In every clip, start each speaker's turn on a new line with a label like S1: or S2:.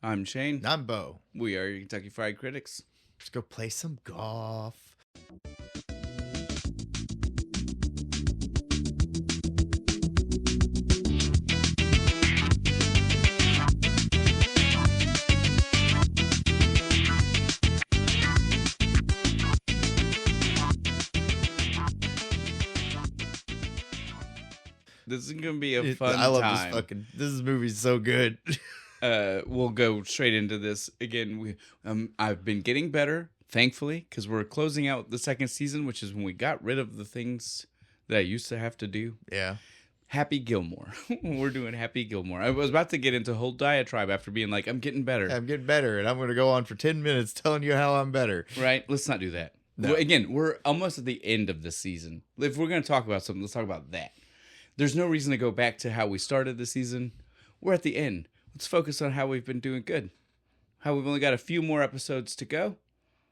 S1: I'm Shane.
S2: I'm Bo.
S1: We are your Kentucky Fried Critics.
S2: Let's go play some golf.
S1: This is going to be a fun time.
S2: I love this movie's so good.
S1: We'll go straight into this. Again, I've been getting better, thankfully, because we're closing out the second season, which is when we got rid of the things that I used to have to do.
S2: Yeah.
S1: Happy Gilmore. We're doing Happy Gilmore. I was about to get into a whole diatribe after being like, I'm getting better.
S2: I'm getting better, and I'm going to go on for 10 minutes telling you how I'm better.
S1: Right? Let's not do that.
S2: No.
S1: Again, we're almost at the end of the season. If we're going to talk about something, let's talk about that. There's no reason to go back to how we started the season. We're at the end. Let's focus on how we've been doing good. How we've only got a few more episodes to go.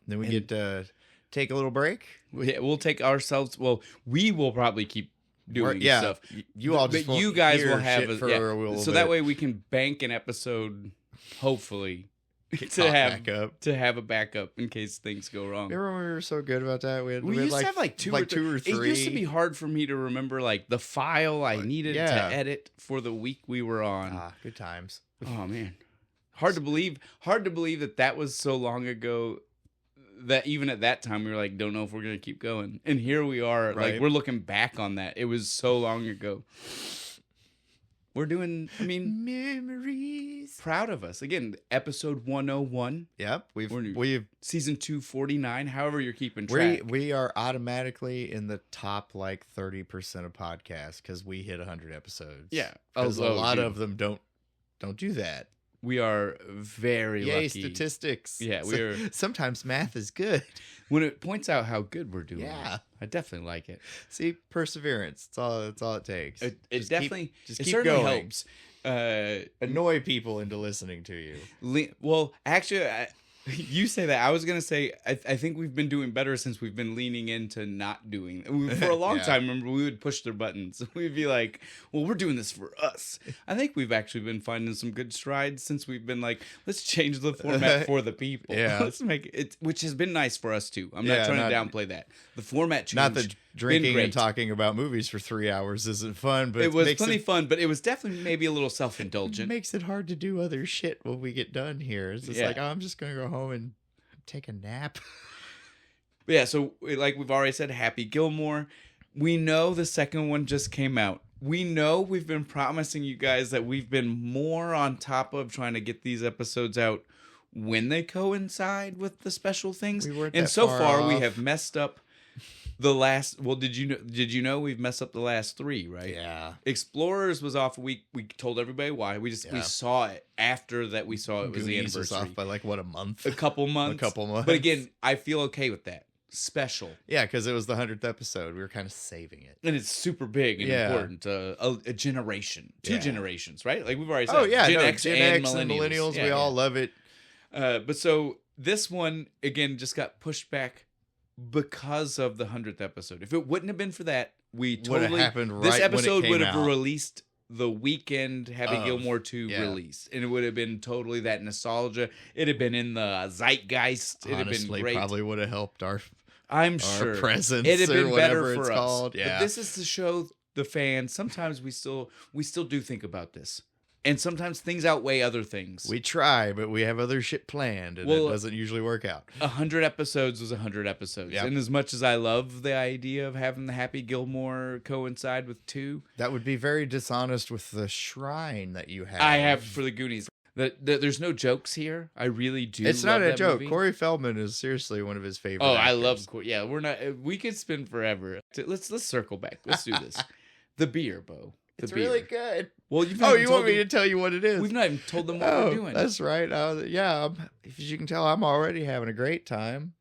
S2: Then we get to take a little break.
S1: We'll take ourselves. Well, we will probably keep doing stuff.
S2: You all just
S1: but you guys will have
S2: a little
S1: so
S2: bit.
S1: that way we can bank an episode, hopefully, to have a backup in case things go wrong.
S2: Remember when we were so good about that?
S1: We used to have like two or three. It used to be hard for me to remember like the file I needed to edit for the week we were on.
S2: Ah, good times.
S1: Oh man, hard to believe that was so long ago. That even at that time we were like, don't know if we're gonna keep going, and here we are.
S2: Right.
S1: Like we're looking back on that. It was so long ago. We're doing,
S2: memories.
S1: Proud of us. Again, episode 101.
S2: Yep. We've
S1: season 249, however you're keeping track.
S2: We are automatically in the top like 30% of podcasts because we hit 100 episodes.
S1: Yeah.
S2: Because a lot of them don't do that.
S1: We are very lucky.
S2: Statistics.
S1: Yeah,
S2: sometimes math is good.
S1: When it points out how good we're doing.
S2: Yeah.
S1: I definitely like it.
S2: See, perseverance. That's all it takes.
S1: It definitely
S2: keep
S1: certainly
S2: going.
S1: helps.
S2: Annoy people into listening to you.
S1: Well, actually, you say that. I was going to say, I think we've been doing better since we've been leaning into not doing. For a long time, remember, we would push their buttons. We'd be like, well, we're doing this for us. I think we've actually been finding some good strides since we've been like, let's change the format for the people.
S2: Yeah.
S1: Let's make it, which has been nice for us too. I'm not trying to downplay that. The format change.
S2: Not that drinking and talking about movies for 3 hours isn't fun, but
S1: it was plenty fun, but it was definitely maybe a little self-indulgent.
S2: It makes it hard to do other shit when we get done here. It's just like, oh, I'm just going to go home and take a nap.
S1: Yeah, so like we've already said, Happy Gilmore. We know the second one just came out. We know we've been promising you guys that we've been more on top of trying to get these episodes out when they coincide with the special things. And so far we have messed up the last. Well, did you know we've messed up the last three, right?
S2: Yeah.
S1: Explorers was off a week. We told everybody why. We saw it after that. We saw it was the anniversary.
S2: Was off by like what, a month?
S1: A couple months. But again, I feel okay with that. Special.
S2: Yeah, because it was the 100th episode. We were kind of saving it.
S1: And it's super big and important. A generation. Two generations, right? Like we've already said.
S2: Oh, yeah.
S1: Gen X and
S2: millennials.
S1: Yeah,
S2: we all love it.
S1: But so this one, again, just got pushed back because of the 100th episode. If it wouldn't have been for that, this episode would have released the weekend Happy Gilmore 2 release. And it would have been totally that nostalgia. It'd have been in the zeitgeist. It'd have been great.
S2: Probably would have helped our presence.
S1: It'd have been better
S2: for
S1: us.
S2: Called. Yeah.
S1: But this is to show the fans. Sometimes we still do think about this. And sometimes things outweigh other things.
S2: We try, but we have other shit planned, and it doesn't usually work out.
S1: 100 episodes was 100 episodes. Yep. And as much as I love the idea of having the Happy Gilmore coincide with 2...
S2: That would be very dishonest with the shrine that you have.
S1: I have for the Goonies. There's no jokes here. I really do.
S2: It's not a joke.
S1: Movie.
S2: Corey Feldman is seriously one of his favorite actors.
S1: I love Corey. Yeah, we could spin forever. Let's circle back. Let's do this. The beer, Bo. It's
S2: really good.
S1: Well,
S2: you want me to tell you what it is?
S1: We've not even told them what we're doing.
S2: That's right. As you can tell, I'm already having a great time.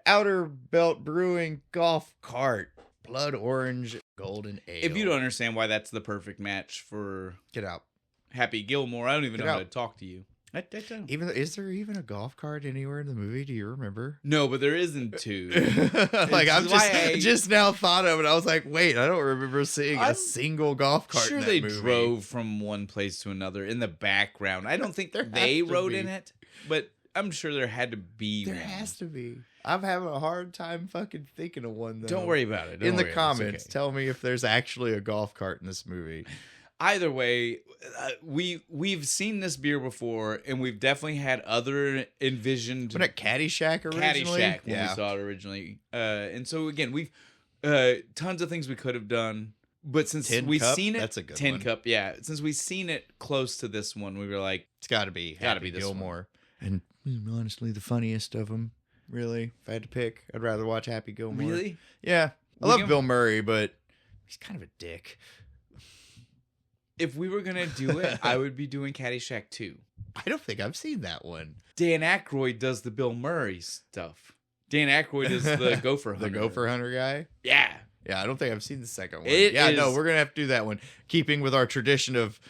S2: Outerbelt Brewing Golf Cart. Blood Orange Golden Ale.
S1: If you don't understand why that's the perfect match for
S2: Get out.
S1: Happy Gilmore, I don't even know how to talk to you. I don't.
S2: Is there even a golf cart anywhere in the movie? Do you remember?
S1: No, but there isn't two.
S2: Like I'm
S1: why
S2: just now thought of it. I was like, wait, I don't remember seeing a single golf cart.
S1: Sure,
S2: in that
S1: they
S2: movie.
S1: drove from one place to another in the background. I don't think
S2: There
S1: they
S2: has to
S1: rode
S2: be.
S1: in it, but I'm sure there had to be.
S2: There
S1: one.
S2: has to be. I'm having a hard time fucking thinking of one. Though.
S1: Don't worry about it. Don't
S2: in the
S1: worry, it's
S2: comments,
S1: okay.
S2: tell me if there's actually a golf cart in this movie.
S1: Either way, we've seen this beer before, and we've definitely had other envisioned
S2: Wasn't it Caddyshack originally?
S1: Caddyshack when we saw it originally. And so again, we've tons of things we could have done, but since
S2: Tin
S1: we've
S2: Cup?
S1: seen it,
S2: That's a good
S1: Tin
S2: one.
S1: Cup, yeah. Since we've seen it close to this one, we were like,
S2: It's got to be.
S1: Gotta be
S2: Happy
S1: this
S2: Gilmore. And honestly, the funniest of them. Really, if I had to pick, I'd rather watch Happy Gilmore.
S1: really?
S2: Yeah, I
S1: We
S2: love
S1: can-
S2: Bill Murray, but he's kind of a dick.
S1: If we were gonna do it, I would be doing Caddyshack 2.
S2: I don't think I've seen that one.
S1: Dan Aykroyd does the Bill Murray stuff. Dan Aykroyd is the gopher hunter.
S2: The Gopher Hunter guy.
S1: Yeah.
S2: Yeah, I don't think I've seen the second one.
S1: It
S2: yeah, no,
S1: is-
S2: we're gonna have to do that one, keeping with our tradition of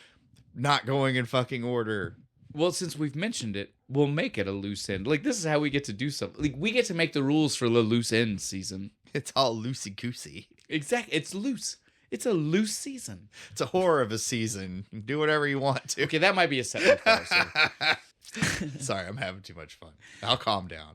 S2: not going in fucking order.
S1: Well, since we've mentioned it, we'll make it a loose end. Like, this is how we get to do something. Like, we get to make the rules for the loose end season.
S2: It's all loosey goosey.
S1: Exactly. It's loose. It's a loose season.
S2: It's a horror of a season. You can do whatever you want to.
S1: Okay, that might be a setback for us. So.
S2: Sorry, I'm having too much fun. I'll calm down.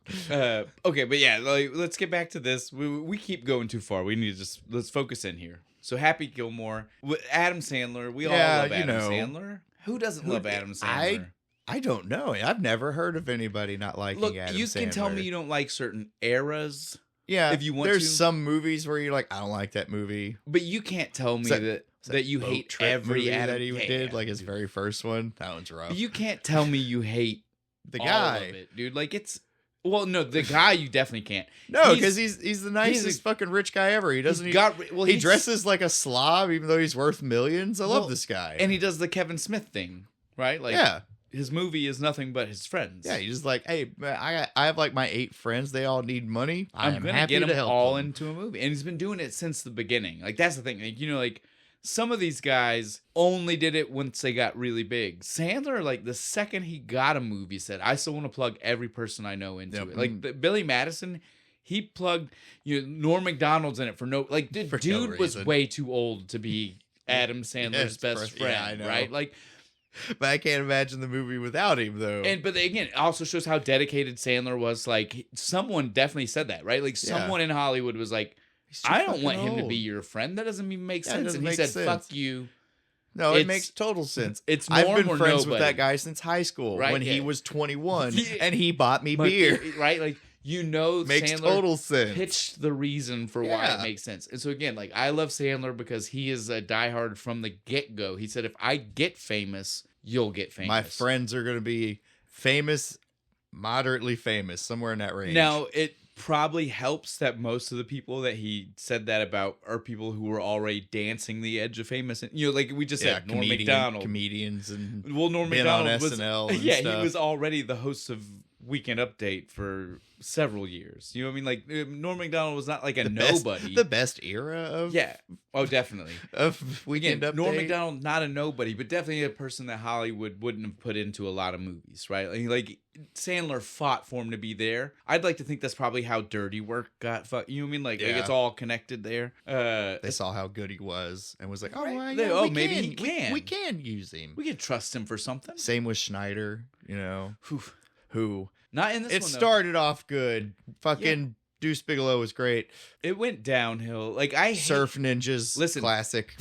S1: Okay, but yeah, like, let's get back to this. We keep going too far. We need to just let's focus in here. So Happy Gilmore, with Adam Sandler. We all
S2: Yeah,
S1: love
S2: you
S1: Adam
S2: know.
S1: Sandler. Who doesn't love Adam Sandler?
S2: I don't know. I've never heard of anybody not liking
S1: Look,
S2: Adam
S1: you
S2: Sandler.
S1: can tell me you don't like certain eras,
S2: yeah,
S1: if you want
S2: there's
S1: to.
S2: some movies where you're like, I don't like that movie.
S1: but you can't tell me that you
S2: Boat
S1: hate
S2: Trip
S1: every
S2: movie
S1: Adam
S2: that he
S1: yeah,
S2: did, like his very first one. That one's rough.
S1: You can't tell me you hate
S2: The
S1: all
S2: guy.
S1: of it, dude. Like it's well, no, the guy you definitely can't.
S2: No, because he's the nicest
S1: he's
S2: fucking rich guy ever. He doesn't.
S1: He's got well,
S2: he
S1: he's-
S2: dresses like a slob, even though he's worth millions. I love this guy.
S1: and he does the Kevin Smith thing, right? Like
S2: yeah,
S1: his movie is nothing but his friends.
S2: yeah. He's just like, hey, man, I have like my 8 friends. They all need money.
S1: I'm
S2: am
S1: gonna
S2: happy
S1: get
S2: to
S1: them
S2: help
S1: all
S2: them.
S1: into a movie, and he's been doing it since the beginning. Like that's the thing. Like like some of these guys only did it once they got really big. Sandler, like the second he got a movie, said, "I still want to plug every person I know into
S2: Yep.
S1: it." Like Billy Madison, he plugged Norm Macdonald's in it for no like the
S2: For no
S1: dude was
S2: reason.
S1: way too old to be Adam Sandler's
S2: Yes,
S1: best
S2: yeah, I
S1: friend,
S2: know.
S1: right? Like.
S2: But I can't imagine the movie without him, though.
S1: But again, it also shows how dedicated Sandler was. Like someone definitely said that, right? Like
S2: Yeah.
S1: someone in Hollywood was like,
S2: He's too
S1: "I don't
S2: fucking
S1: want him to
S2: old.
S1: be your friend. That doesn't even make
S2: Yeah, it
S1: sense."
S2: doesn't
S1: And he
S2: make
S1: said,
S2: sense.
S1: "Fuck you."
S2: No,
S1: It's-
S2: it makes total sense.
S1: It's
S2: I've
S1: Norm
S2: been
S1: or
S2: friends with
S1: nobody.
S2: that guy since high school
S1: Right,
S2: when he
S1: yeah.
S2: was 21,
S1: Yeah.
S2: and he bought me
S1: But-
S2: beer.
S1: right? Like
S2: Makes
S1: Sandler
S2: total sense.
S1: pitched the reason for why
S2: Yeah.
S1: it makes sense. And so again, like I love Sandler because he is a diehard from the get go. He said, "If I get famous, you'll get famous."
S2: My friends are going to be famous, moderately famous, somewhere in that range.
S1: Now, it probably helps that most of the people that he said that about are people who were already dancing the edge of famous. And, like we just said, Norm Macdonald.
S2: comedians, and
S1: Well, Norm
S2: been on
S1: Macdonald was
S2: SNL and
S1: yeah,
S2: stuff.
S1: he was already the host of Weekend Update for several years. You know what I mean? Like Norm Macdonald was not like a nobody.
S2: the best era of
S1: Yeah. Oh, definitely.
S2: of Weekend
S1: Again,
S2: Update.
S1: Norm Macdonald, not a nobody, but definitely a person that Hollywood wouldn't have put into a lot of movies, right? Like Sandler fought for him to be there. I'd like to think that's probably how Dirty Work got you know what I mean? Like
S2: Yeah.
S1: it's all connected there.
S2: They saw how good he was and was like, oh,
S1: Right.
S2: well,
S1: They-
S2: yeah,
S1: oh,
S2: we
S1: maybe
S2: can,
S1: he can.
S2: We can use him.
S1: We could trust him for something.
S2: Same with Schneider,
S1: Whew.
S2: who
S1: Not in this
S2: it
S1: one, though.
S2: started off good. Fucking Deuce Bigelow was great.
S1: It went downhill. Like I hate,
S2: Surf Ninjas,
S1: Listen.
S2: classic.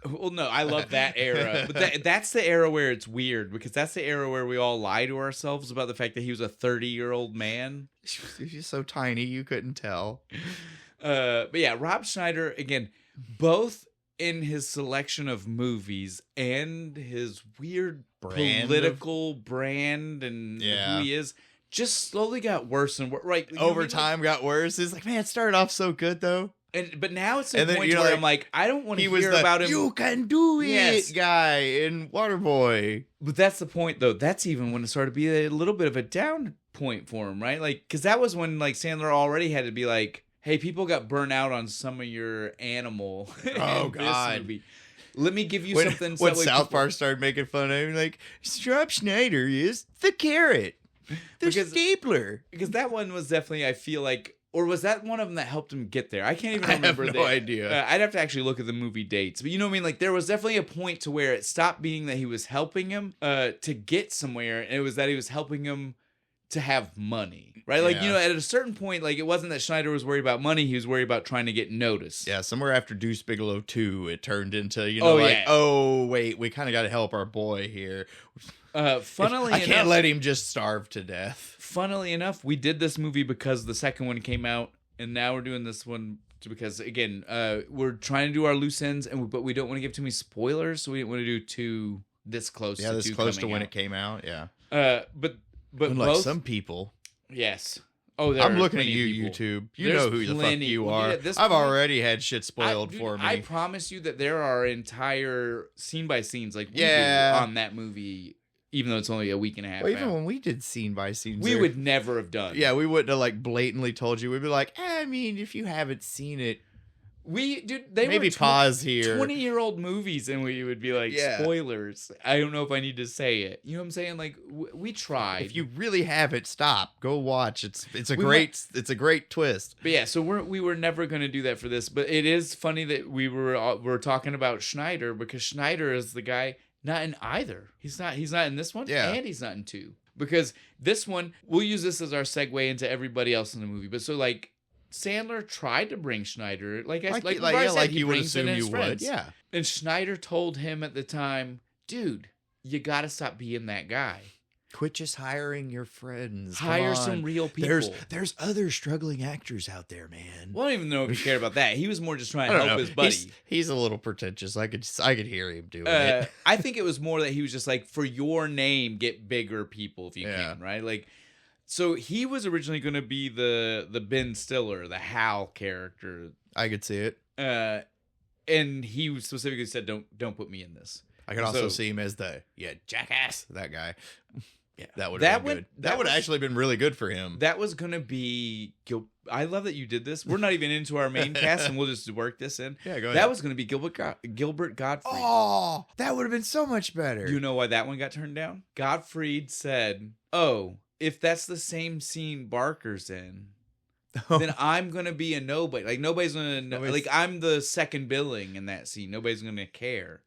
S1: Well, no, I love that era, but that's the era where it's weird because that's the era where we all lie to ourselves about the fact that he was a 30-year-old man.
S2: He's so tiny you couldn't tell.
S1: But yeah, Rob Schneider again, both in his selection of movies and his weird
S2: Brand of-
S1: political brand and
S2: Yeah.
S1: who he is, just slowly got worse and worse. Right, you know what I
S2: Over
S1: mean?
S2: time got worse. It's like, man, it started off so good though.
S1: But now it's a
S2: And then
S1: point
S2: you're
S1: where
S2: like-
S1: I'm like, I don't want to
S2: He was
S1: hear
S2: the
S1: about him.
S2: "You can do it"
S1: Yes.
S2: guy in Waterboy.
S1: But that's the point, though. That's even when it started to be a little bit of a down point for him, right? Like, because that was when like Sandler already had to be like, "Hey, people got burnt out on some of your animal."
S2: Oh,
S1: in this
S2: God.
S1: movie. Let me give you
S2: when,
S1: something.
S2: When
S1: that way
S2: South
S1: people-
S2: Park started making fun of him, like, Rob Schneider is the carrot. The
S1: Because-
S2: stapler.
S1: because that one was definitely, I feel like, or was that one of them that helped him get there? I can't even
S2: I have
S1: remember.
S2: no idea.
S1: I'd have to actually look at the movie dates, but you know what I mean. Like there was definitely a point to where it stopped being that he was helping him to get somewhere, and it was that he was helping him to have money, right? Like,
S2: Yeah.
S1: you know, at a certain point, like it wasn't that Schneider was worried about money; he was worried about trying to get noticed.
S2: Yeah, somewhere after Deuce Bigelow 2, it turned into,
S1: Oh,
S2: like,
S1: yeah.
S2: oh, wait, we kind of got to help our boy here.
S1: Funnily
S2: I
S1: enough,
S2: can't let him just starve to death.
S1: funnily enough, we did this movie because the second one came out, and now we're doing this one because again, we're trying to do our loose ends, but we don't want to give too many spoilers, so we didn't want to do too this close.
S2: Yeah,
S1: to
S2: this
S1: two
S2: close to
S1: coming
S2: when
S1: out.
S2: it came out, yeah.
S1: But
S2: Unlike
S1: both,
S2: some people.
S1: yes. Oh, there
S2: I'm
S1: are
S2: looking at
S1: plenty
S2: you,
S1: of people.
S2: YouTube. You
S1: There's
S2: know who the fuck
S1: plenty.
S2: you
S1: Well,
S2: are.
S1: dude, at this
S2: I've
S1: point,
S2: already had shit spoiled for me.
S1: I promise you that there are entire scene by scenes like we do
S2: Yeah.
S1: on that movie, even though it's only a week and a half
S2: Well, even
S1: out.
S2: when we did scene by scene,
S1: We would never have done.
S2: Yeah, we wouldn't have like blatantly told you. We'd be like, I mean, if you haven't seen it,
S1: They
S2: maybe
S1: were
S2: pause here.
S1: 20-year-old movies, and we would be like,
S2: Yeah.
S1: spoilers. I don't know if I need to say it. You know what I'm saying? Like we tried.
S2: If you really haven't, stop. Go watch. It's a
S1: We
S2: great twist.
S1: But yeah, so we were never going to do that for this. But it is funny that we're talking about Schneider, because Schneider is the guy not in either. He's not in this one,
S2: Yeah.
S1: and he's not in 2. Because this one, we'll use this as our segue into everybody else in the movie. But so like Sandler tried to bring Schneider, like we've already said, he
S2: you would
S1: brings in
S2: assume
S1: his
S2: you
S1: friends.
S2: would. Yeah.
S1: And Schneider told him at the time, dude, you got to stop being that guy.
S2: Quit just hiring your friends. Come
S1: Hire
S2: on.
S1: some real people.
S2: There's other struggling actors out there, man.
S1: Well, I don't even know if he cared about that. He was more just trying
S2: I
S1: to
S2: don't
S1: help
S2: know.
S1: his buddy.
S2: He's a little pretentious. I could hear him doing it.
S1: I think it was more that he was just like, for your name, get bigger people if you
S2: Yeah.
S1: can, right? Like, so he was originally going to be the Ben Stiller, the Hal character,
S2: I could see it.
S1: and he specifically said, "Don't put me in this."
S2: I could also
S1: So-
S2: see him as the jackass, that guy.
S1: Yeah,
S2: That would have been good.
S1: that
S2: That would
S1: was-
S2: have actually been really good for him.
S1: That was gonna be. I love that you did this. We're not even into our main cast, and we'll just work this in.
S2: Yeah, go ahead.
S1: That was gonna be Gilbert Gottfried.
S2: Oh, that would have been so much better.
S1: You know why that one got turned down? Gottfried said, "Oh, if that's the same scene Barker's in, then I'm gonna be a nobody. Like nobody's gonna know.
S2: Nobody's-
S1: Like I'm the second billing in that scene. Nobody's gonna care."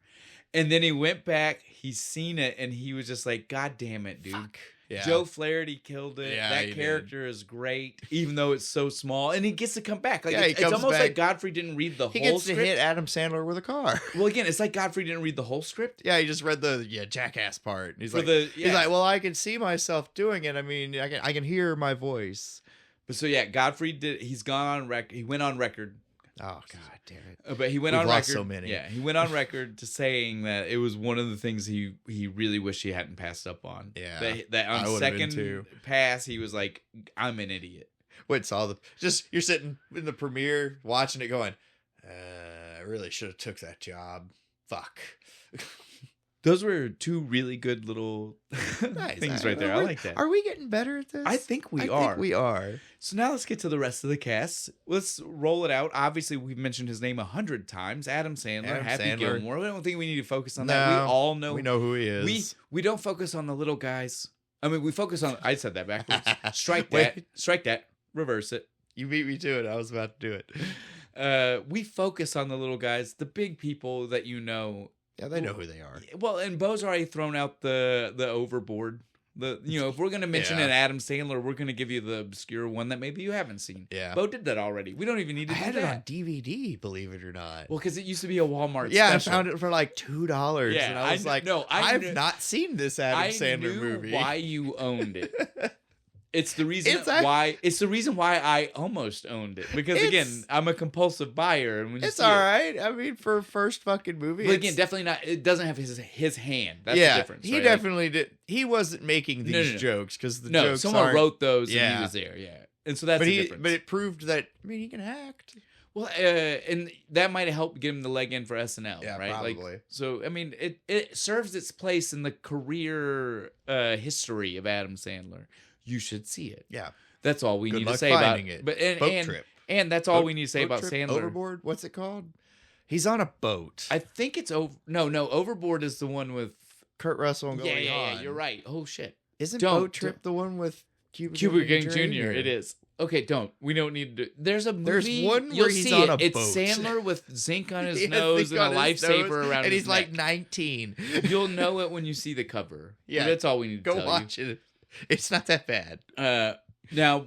S1: And then he went back. He's seen it, and he was just like, "God damn it, dude."
S2: Fuck. Yeah.
S1: Joe Flaherty killed it.
S2: Yeah,
S1: That
S2: he
S1: character is great, even though it's so small, and he gets to come back. Like
S2: Yeah, he
S1: it's
S2: comes
S1: almost
S2: back.
S1: like Godfrey didn't read the
S2: he
S1: whole
S2: gets
S1: script.
S2: to hit Adam Sandler with a car.
S1: Well, again, it's like Godfrey didn't read the whole script.
S2: Yeah, he just read the jackass part. He's
S1: For
S2: like,
S1: the-
S2: he's
S1: yeah.
S2: like, well, I can see myself doing it. I mean, I can hear my voice.
S1: But so yeah, Godfrey did. He's gone on record. He went on record.
S2: Oh God, damn it!
S1: But he went
S2: We've
S1: on
S2: lost
S1: record.
S2: so many.
S1: Yeah, he went on record to saying that it was one of the things he really wished he hadn't passed up on.
S2: Yeah,
S1: that
S2: I
S1: on
S2: would've been
S1: second
S2: too.
S1: pass he was like, "I'm an idiot."
S2: Wait, saw the you're sitting in the premiere watching it, going, I really should have took that job. Fuck.
S1: Those were two really good little
S2: Nice.
S1: things right there. I like that.
S2: Are we getting better at this?
S1: I think we
S2: I
S1: are.
S2: think we are.
S1: So now let's get to the rest of the cast. Let's roll it out. Obviously, we've mentioned his name 100 times. Adam Sandler,
S2: Adam
S1: Happy
S2: Sandler.
S1: Gilmore. I don't think we need to focus on that. We
S2: No,
S1: all know.
S2: We know who he is.
S1: We don't focus on the little guys. I mean, we focus on. I said that backwards. Strike that.
S2: Wait.
S1: Strike that. Reverse it.
S2: You beat me to it. I was about to do it.
S1: We focus on the little guys, the big people that you know.
S2: Yeah, they know who they are.
S1: Well, and Bo's already thrown out the overboard. If we're gonna mention
S2: Yeah.
S1: an Adam Sandler, we're gonna give you the obscure one that maybe you haven't seen.
S2: Yeah.
S1: Bo did that already. We don't even need to
S2: I
S1: do
S2: had
S1: that.
S2: it on DVD, believe it or not.
S1: Well, because it used to be a Walmart.
S2: Yeah,
S1: special.
S2: I found it for like $2.
S1: Yeah,
S2: and I was
S1: kn-
S2: like,
S1: no, I
S2: I've
S1: knew-
S2: not seen this Adam
S1: I
S2: Sandler
S1: knew
S2: movie.
S1: why you owned it. It's the reason
S2: It's act-
S1: why. It's the reason why I almost owned it, because again,
S2: It's-
S1: I'm a compulsive buyer, and when you
S2: It's
S1: see
S2: all
S1: it,
S2: right. I mean, for a first fucking movie.
S1: but
S2: it's-
S1: again, definitely not. It doesn't have his hand. That's
S2: yeah,
S1: the difference.
S2: he
S1: right?
S2: definitely did. He wasn't making
S1: No,
S2: these
S1: no.
S2: jokes because the
S1: No,
S2: jokes
S1: someone
S2: aren't-
S1: wrote those, and
S2: Yeah.
S1: he was there. Yeah, and so that's
S2: but
S1: the
S2: he,
S1: difference.
S2: but it proved that. I mean, he can act.
S1: Well, and that might have helped give him the leg in for SNL,
S2: Yeah,
S1: right?
S2: probably.
S1: Like, so I mean, it serves its place in the career history of Adam Sandler. You should see it.
S2: Yeah,
S1: That's all we
S2: Good
S1: need to
S2: luck
S1: say about
S2: finding it.
S1: But
S2: Boat trip.
S1: and that's all
S2: Boat-
S1: we need to say
S2: Boat
S1: about
S2: trip
S1: Sandler.
S2: Overboard. What's it called? He's on a boat.
S1: I think it's over. No, Overboard is the one with.
S2: Kurt Russell and
S1: Yeah,
S2: Goldie Hawn.
S1: you're right. Oh shit.
S2: Isn't
S1: Don't-
S2: Boat Trip the one with Cuba
S1: Gooding
S2: Gooding
S1: Jr. It is. Okay, don't. We don't need to. There's a movie.
S2: There's one
S1: you'll
S2: where he's
S1: see
S2: on
S1: it.
S2: a
S1: It's
S2: boat.
S1: Sandler with zinc on his
S2: He has
S1: nose
S2: zinc
S1: and a
S2: on his
S1: lifesaver
S2: nose,
S1: around
S2: and
S1: his
S2: he's like
S1: neck.
S2: 19.
S1: You'll know it when you see the cover.
S2: Yeah.
S1: That's all we need to
S2: Go
S1: tell
S2: watch it. It's not that bad.
S1: you. Now,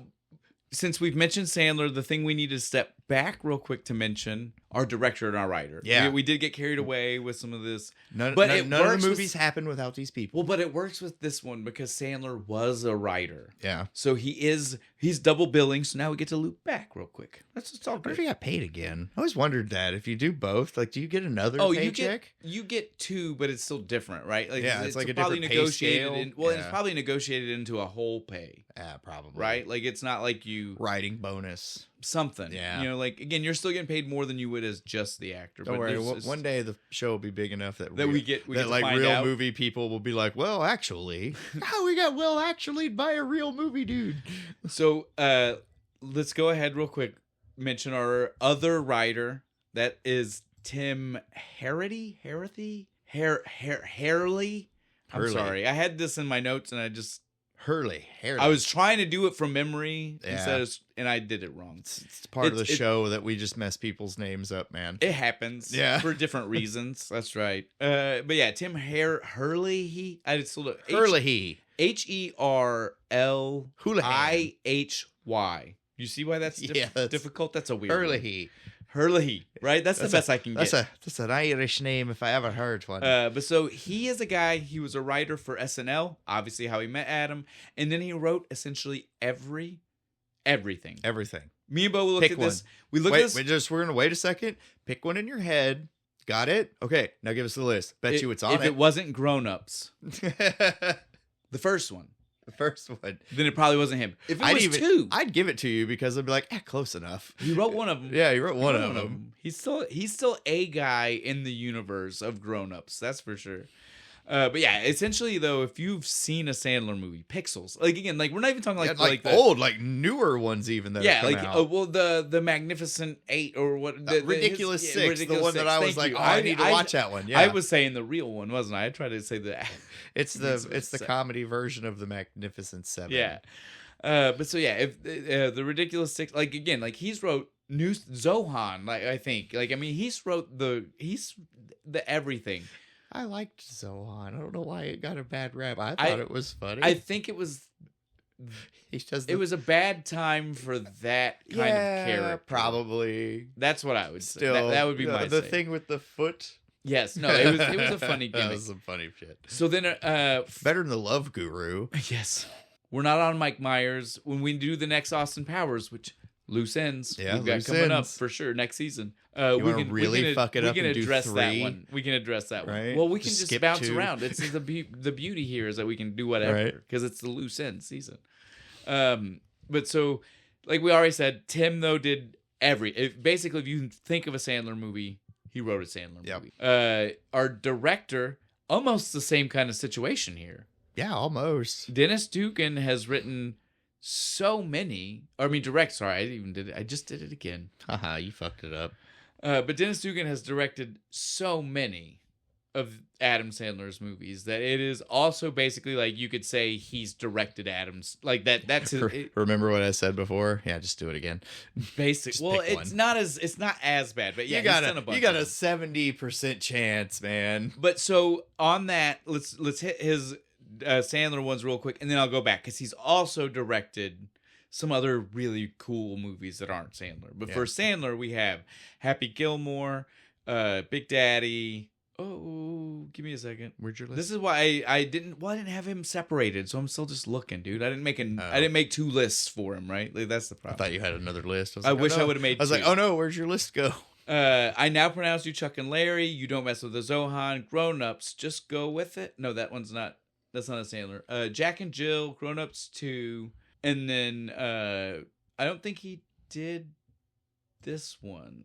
S1: since we've mentioned Sandler, the thing we need to step back real quick to mention our director and our writer.
S2: Yeah.
S1: We did get carried away with some of this.
S2: None of
S1: works
S2: the
S1: with-
S2: movies happen without these people.
S1: Well, but it works with this one because Sandler was a writer.
S2: Yeah.
S1: So he's double billing. So now we get to loop back real quick. That's just all
S2: I wonder if
S1: good.
S2: he got paid again. I always wondered that. If you do both, like, do you get another
S1: Oh,
S2: paycheck?
S1: you get two, but it's still different, right? Like,
S2: Yeah, it's like a
S1: probably
S2: different pay
S1: negotiated.
S2: scale.
S1: And it's
S2: Yeah.
S1: probably negotiated into a whole pay,
S2: Yeah, probably.
S1: right? Like it's not like you
S2: Writing bonus.
S1: something.
S2: Yeah.
S1: You know, like again, you're still getting paid more than you would as just the actor.
S2: Don't
S1: but
S2: worry.
S1: there's-
S2: One day the show will be big enough that
S1: we
S2: get
S1: get
S2: that
S1: to
S2: like
S1: find
S2: real
S1: out.
S2: movie people will be like, well, actually, how we got well actually by a real movie dude.
S1: So let's go ahead real quick. Mention our other writer. That is Tim Harity. Harley. I'm
S2: Hurley.
S1: sorry. I had this in my notes and
S2: Hurley.
S1: I was trying to do it from memory
S2: Yeah.
S1: and I did it wrong.
S2: It's part of the
S1: It's-
S2: show that we just mess people's names up, man.
S1: It happens.
S2: Yeah.
S1: For different reasons. That's right. But yeah, Tim Hurley. I just look
S2: Hurley.
S1: HerLihy. You see why that's
S2: Yeah, that's-
S1: difficult? That's a weird one.
S2: Hurley.
S1: Right? That's the best I can get.
S2: That's an Irish name if I ever heard one.
S1: But so he is a guy, he was a writer for SNL, obviously how he met Adam, and then he wrote essentially everything.
S2: Everything.
S1: Me and Bo looked
S2: Pick
S1: at this.
S2: one.
S1: We looked at this.
S2: We're gonna wait a second. Pick one in your head. Got it? Okay, now give us the list. Bet you it's on
S1: if it wasn't Grown Ups,
S2: the
S1: the first one,
S2: first one.
S1: then it probably wasn't him. If it was two,
S2: I'd give it to you because I'd be like, close enough.
S1: he wrote one of them.
S2: Yeah, you wrote one of them.
S1: He's still a guy in the universe of Grown Ups. That's for sure. But yeah, essentially though, if you've seen a Sandler movie, Pixels, like again, like we're not even talking like
S2: like
S1: the
S2: old, like newer ones even that have come out.
S1: well the Magnificent Eight or what
S2: Ridiculous Six,
S1: Ridiculous
S2: the one that
S1: Six.
S2: I was
S1: Thank
S2: like,
S1: you.
S2: I need to watch that one. Yeah,
S1: I was saying the real one, wasn't I? I tried to say the
S2: it's the comedy version of the Magnificent Seven.
S1: yeah. But so yeah, if the Ridiculous Six, like again, like he's wrote New Zohan, like I think, like I mean he's the everything.
S2: I liked Zohan. I don't know why it got a bad rap. I thought it was funny.
S1: I think it was it was a bad time for that kind of character.
S2: Probably.
S1: That's what I would say.
S2: Still,
S1: That would be my
S2: the
S1: say.
S2: thing with the foot.
S1: Yes, no, it was a funny
S2: That
S1: gimmick.
S2: was some funny shit.
S1: So then
S2: Better than the Love Guru.
S1: yes. We're not on Mike Myers when we do the next Austin Powers, which loose ends.
S2: Yeah,
S1: we've got
S2: loose
S1: coming up
S2: ends.
S1: for sure next season.
S2: wanna really fuck it up
S1: we can
S2: and do
S1: address that
S2: 3?
S1: one. We can address that one.
S2: Right?
S1: Well, we can
S2: Just
S1: just
S2: skip
S1: bounce
S2: 2.
S1: around. It's the beauty here is that we can do whatever
S2: Right.
S1: because it's the loose end season. But so like we already said, Tim though did basically if you think of a Sandler movie, he wrote a Sandler
S2: Yep.
S1: movie. Our director, almost the same kind of situation here.
S2: Yeah, almost.
S1: Dennis Dugan has written so many. I just did it again.
S2: Haha, you fucked it up.
S1: But Dennis Dugan has directed so many of Adam Sandler's movies that it is also basically like you could say he's directed Adam's like that. That's his,
S2: Remember what I said before? Yeah, just do it again.
S1: basic.
S2: Just
S1: Well,
S2: pick
S1: it's
S2: one.
S1: not as bad, but yeah,
S2: you got
S1: he's done a bunch.
S2: you got
S1: of
S2: a
S1: them.
S2: 70% chance, man.
S1: But so on that, let's hit his Sandler ones real quick, and then I'll go back because he's also directed some other really cool movies that aren't Sandler. But for Sandler, we have Happy Gilmore, Big Daddy. Oh, give me a second.
S2: Where'd your list?
S1: This is why I didn't have him separated, so I'm still just looking, dude. I didn't make 2 lists for him, right? Like, that's the
S2: I
S1: problem.
S2: thought you had another list.
S1: I
S2: like,
S1: wish
S2: oh, no.
S1: I would have made
S2: I was
S1: 2.
S2: like, oh no, where's your list go?
S1: I now pronounce you Chuck and Larry. You don't mess with the Zohan. Grown Ups, just go with it. No, that's not a Sandler. Jack and Jill, Grown Ups 2, and then I don't think he did this one.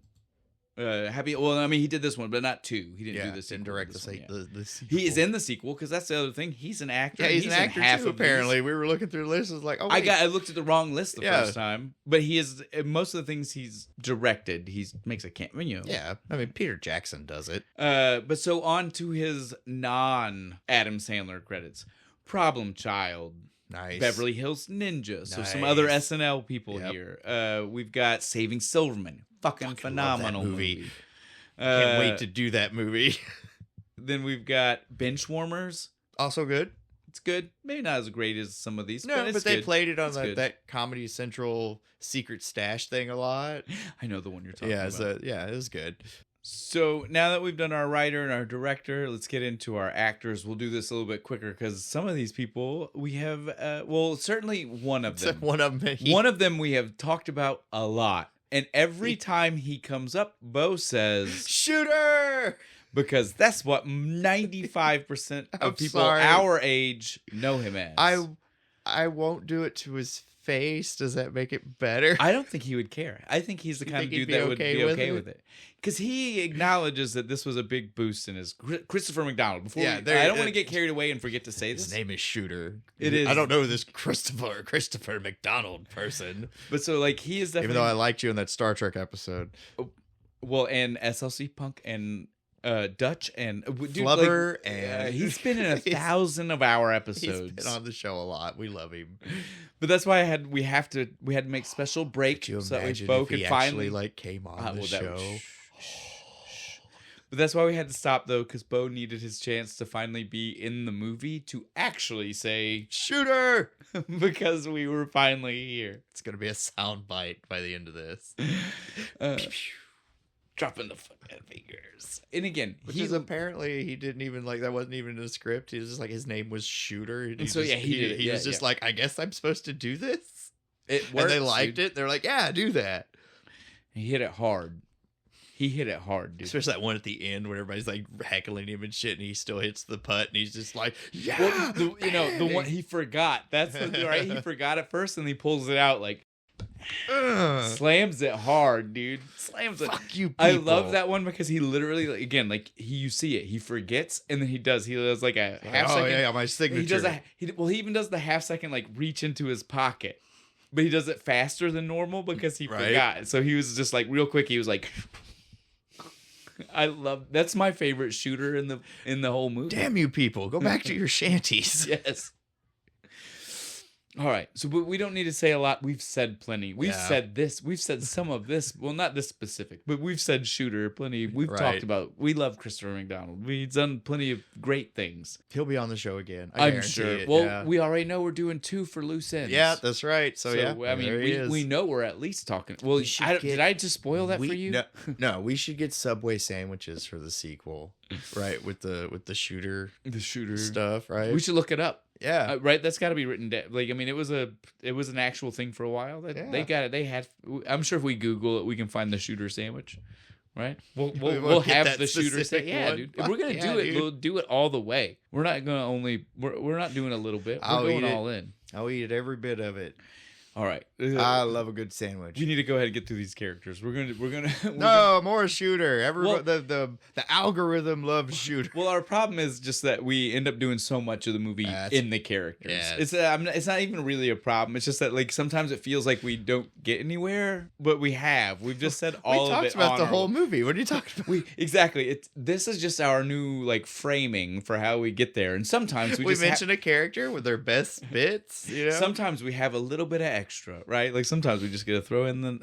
S1: Happy. Well, I mean, he did this one, but not 2. He didn't do the sequel.
S2: Didn't direct
S1: the
S2: sequel.
S1: He is in the sequel because that's the other thing. He's an actor.
S2: Yeah, he's an actor
S1: half
S2: too.
S1: of
S2: Apparently,
S1: these.
S2: we were looking through the list. It was like, oh, wait.
S1: I looked at the wrong list the first time, but he is most of the things he's directed. He makes a cameo.
S2: Yeah, I mean, Peter Jackson does it.
S1: But so on to his non-Adam Sandler credits: Problem Child.
S2: Nice.
S1: Beverly Hills Ninja. So some
S2: Nice.
S1: other SNL people here. We've got Saving Silverman. Fucking phenomenal
S2: love that movie.
S1: movie.
S2: Can't wait to do that movie.
S1: Then we've got Benchwarmers.
S2: Also good.
S1: It's good. Maybe not as great as some of these.
S2: No,
S1: it's
S2: but they
S1: good.
S2: played it on
S1: It's good.
S2: that Comedy Central secret stash thing a lot.
S1: I know the one you're talking
S2: Yeah,
S1: about.
S2: so it was good.
S1: So now that we've done our writer and our director, let's get into our actors. We'll do this a little bit quicker because some of these people we have, certainly one of them.
S2: One of them.
S1: One of them we have talked about a lot. And every time he comes up, Bo says,
S2: Shooter!
S1: because that's what 95% of
S2: I'm
S1: people
S2: sorry.
S1: our age know him as.
S2: I won't do it to his face. Does that make it better?
S1: I don't think he would care. I think he's the
S2: You
S1: kind of
S2: think he'd
S1: dude
S2: be
S1: that would
S2: okay
S1: be
S2: with
S1: okay
S2: it?
S1: with it. Because he acknowledges that this was a big boost in his Christopher McDonald. Before
S2: Yeah,
S1: I don't want to get carried away and forget to say
S2: His
S1: this.
S2: name is Shooter.
S1: It is.
S2: I don't know this Christopher McDonald person.
S1: But so like he is definitely
S2: Even though I liked you in that Star Trek episode.
S1: well, and SLC Punk and Dutch and dude,
S2: Flubber
S1: like,
S2: and
S1: he's been in 1,000 of our
S2: He's
S1: episodes.
S2: been on the show a lot. We love him.
S1: But that's why we had to make special break
S2: Could you
S1: so that we
S2: imagine
S1: both
S2: if he
S1: could finally
S2: actually came on the
S1: well,
S2: show?
S1: But that's why we had to stop though, because Bo needed his chance to finally be in the movie to actually say
S2: Shooter!
S1: because we were finally here.
S2: It's gonna be a sound bite by the end of this.
S1: Dropping the fucking fingers. And again,
S2: Which is apparently he didn't even that wasn't even in the script. He was just like his name was Shooter. And
S1: So, yeah, he did it.
S2: He
S1: Yeah,
S2: was just like, I guess I'm supposed to do this.
S1: it
S2: And
S1: works,
S2: they liked
S1: dude.
S2: it. They're like, yeah, do that.
S1: He hit it hard. He hit it hard, dude.
S2: Especially that one at the end where everybody's like heckling him and shit, and he still hits the putt, and he's just like, yeah.
S1: Well, the one he forgot. That's the right. He forgot it first, and he pulls it out like slams it hard, dude. Slams it.
S2: Fuck you, people.
S1: I love that one because he literally, again, like you see it, he forgets, and then he does like a half second.
S2: Yeah, my signature.
S1: He does he even does the half second like reach into his pocket, but he does it faster than normal because he forgot. So he was just like real quick. He was like, I love that's my favorite Shooter in the whole movie.
S2: Damn you, people! Go back to your shanties.
S1: Yes. All right, so but we don't need to say a lot. We've said plenty. We've said this. We've said some of this. Well, not this specific, but we've said Shooter plenty. We've talked about. We love Christopher McDonald. We've done plenty of great things.
S2: He'll be on the show again.
S1: I'm sure. Well, we already know we're doing 2 for loose ends.
S2: Yeah, that's right. So yeah,
S1: I mean, we know we're at least talking. Well, did I just spoil that for you?
S2: No, we should get Subway sandwiches for the sequel, right? With the shooter, stuff, right?
S1: We should look it up.
S2: Yeah,
S1: right. That's got to be written down. Like, I mean, it was an actual thing for a while. They got it. They had. I'm sure if we Google it, we can find the Shooter sandwich. Right. We'll have the Shooter sandwich. Yeah, dude. If we're gonna do it, we'll do it all the way. We're not gonna we're not doing a little bit. We're going all in.
S2: I'll eat every bit of it.
S1: All right.
S2: I love a good sandwich.
S1: We need to go ahead and get through these characters. We're gonna
S2: more Shooter. Everyone, the algorithm loves Shooter.
S1: Well, our problem is just that we end up doing so much of the movie in the characters. Yeah. It's not even really a problem. It's just that like sometimes it feels like we don't get anywhere, but we have. We've just said all of it.
S2: We talked about the whole movie. What are you talking about?
S1: Exactly. This is just our new like framing for how we get there. And sometimes we just
S2: mention a character with their best bits. You know.
S1: Sometimes we have a little bit of extra, right? Like sometimes we just get to throw in the.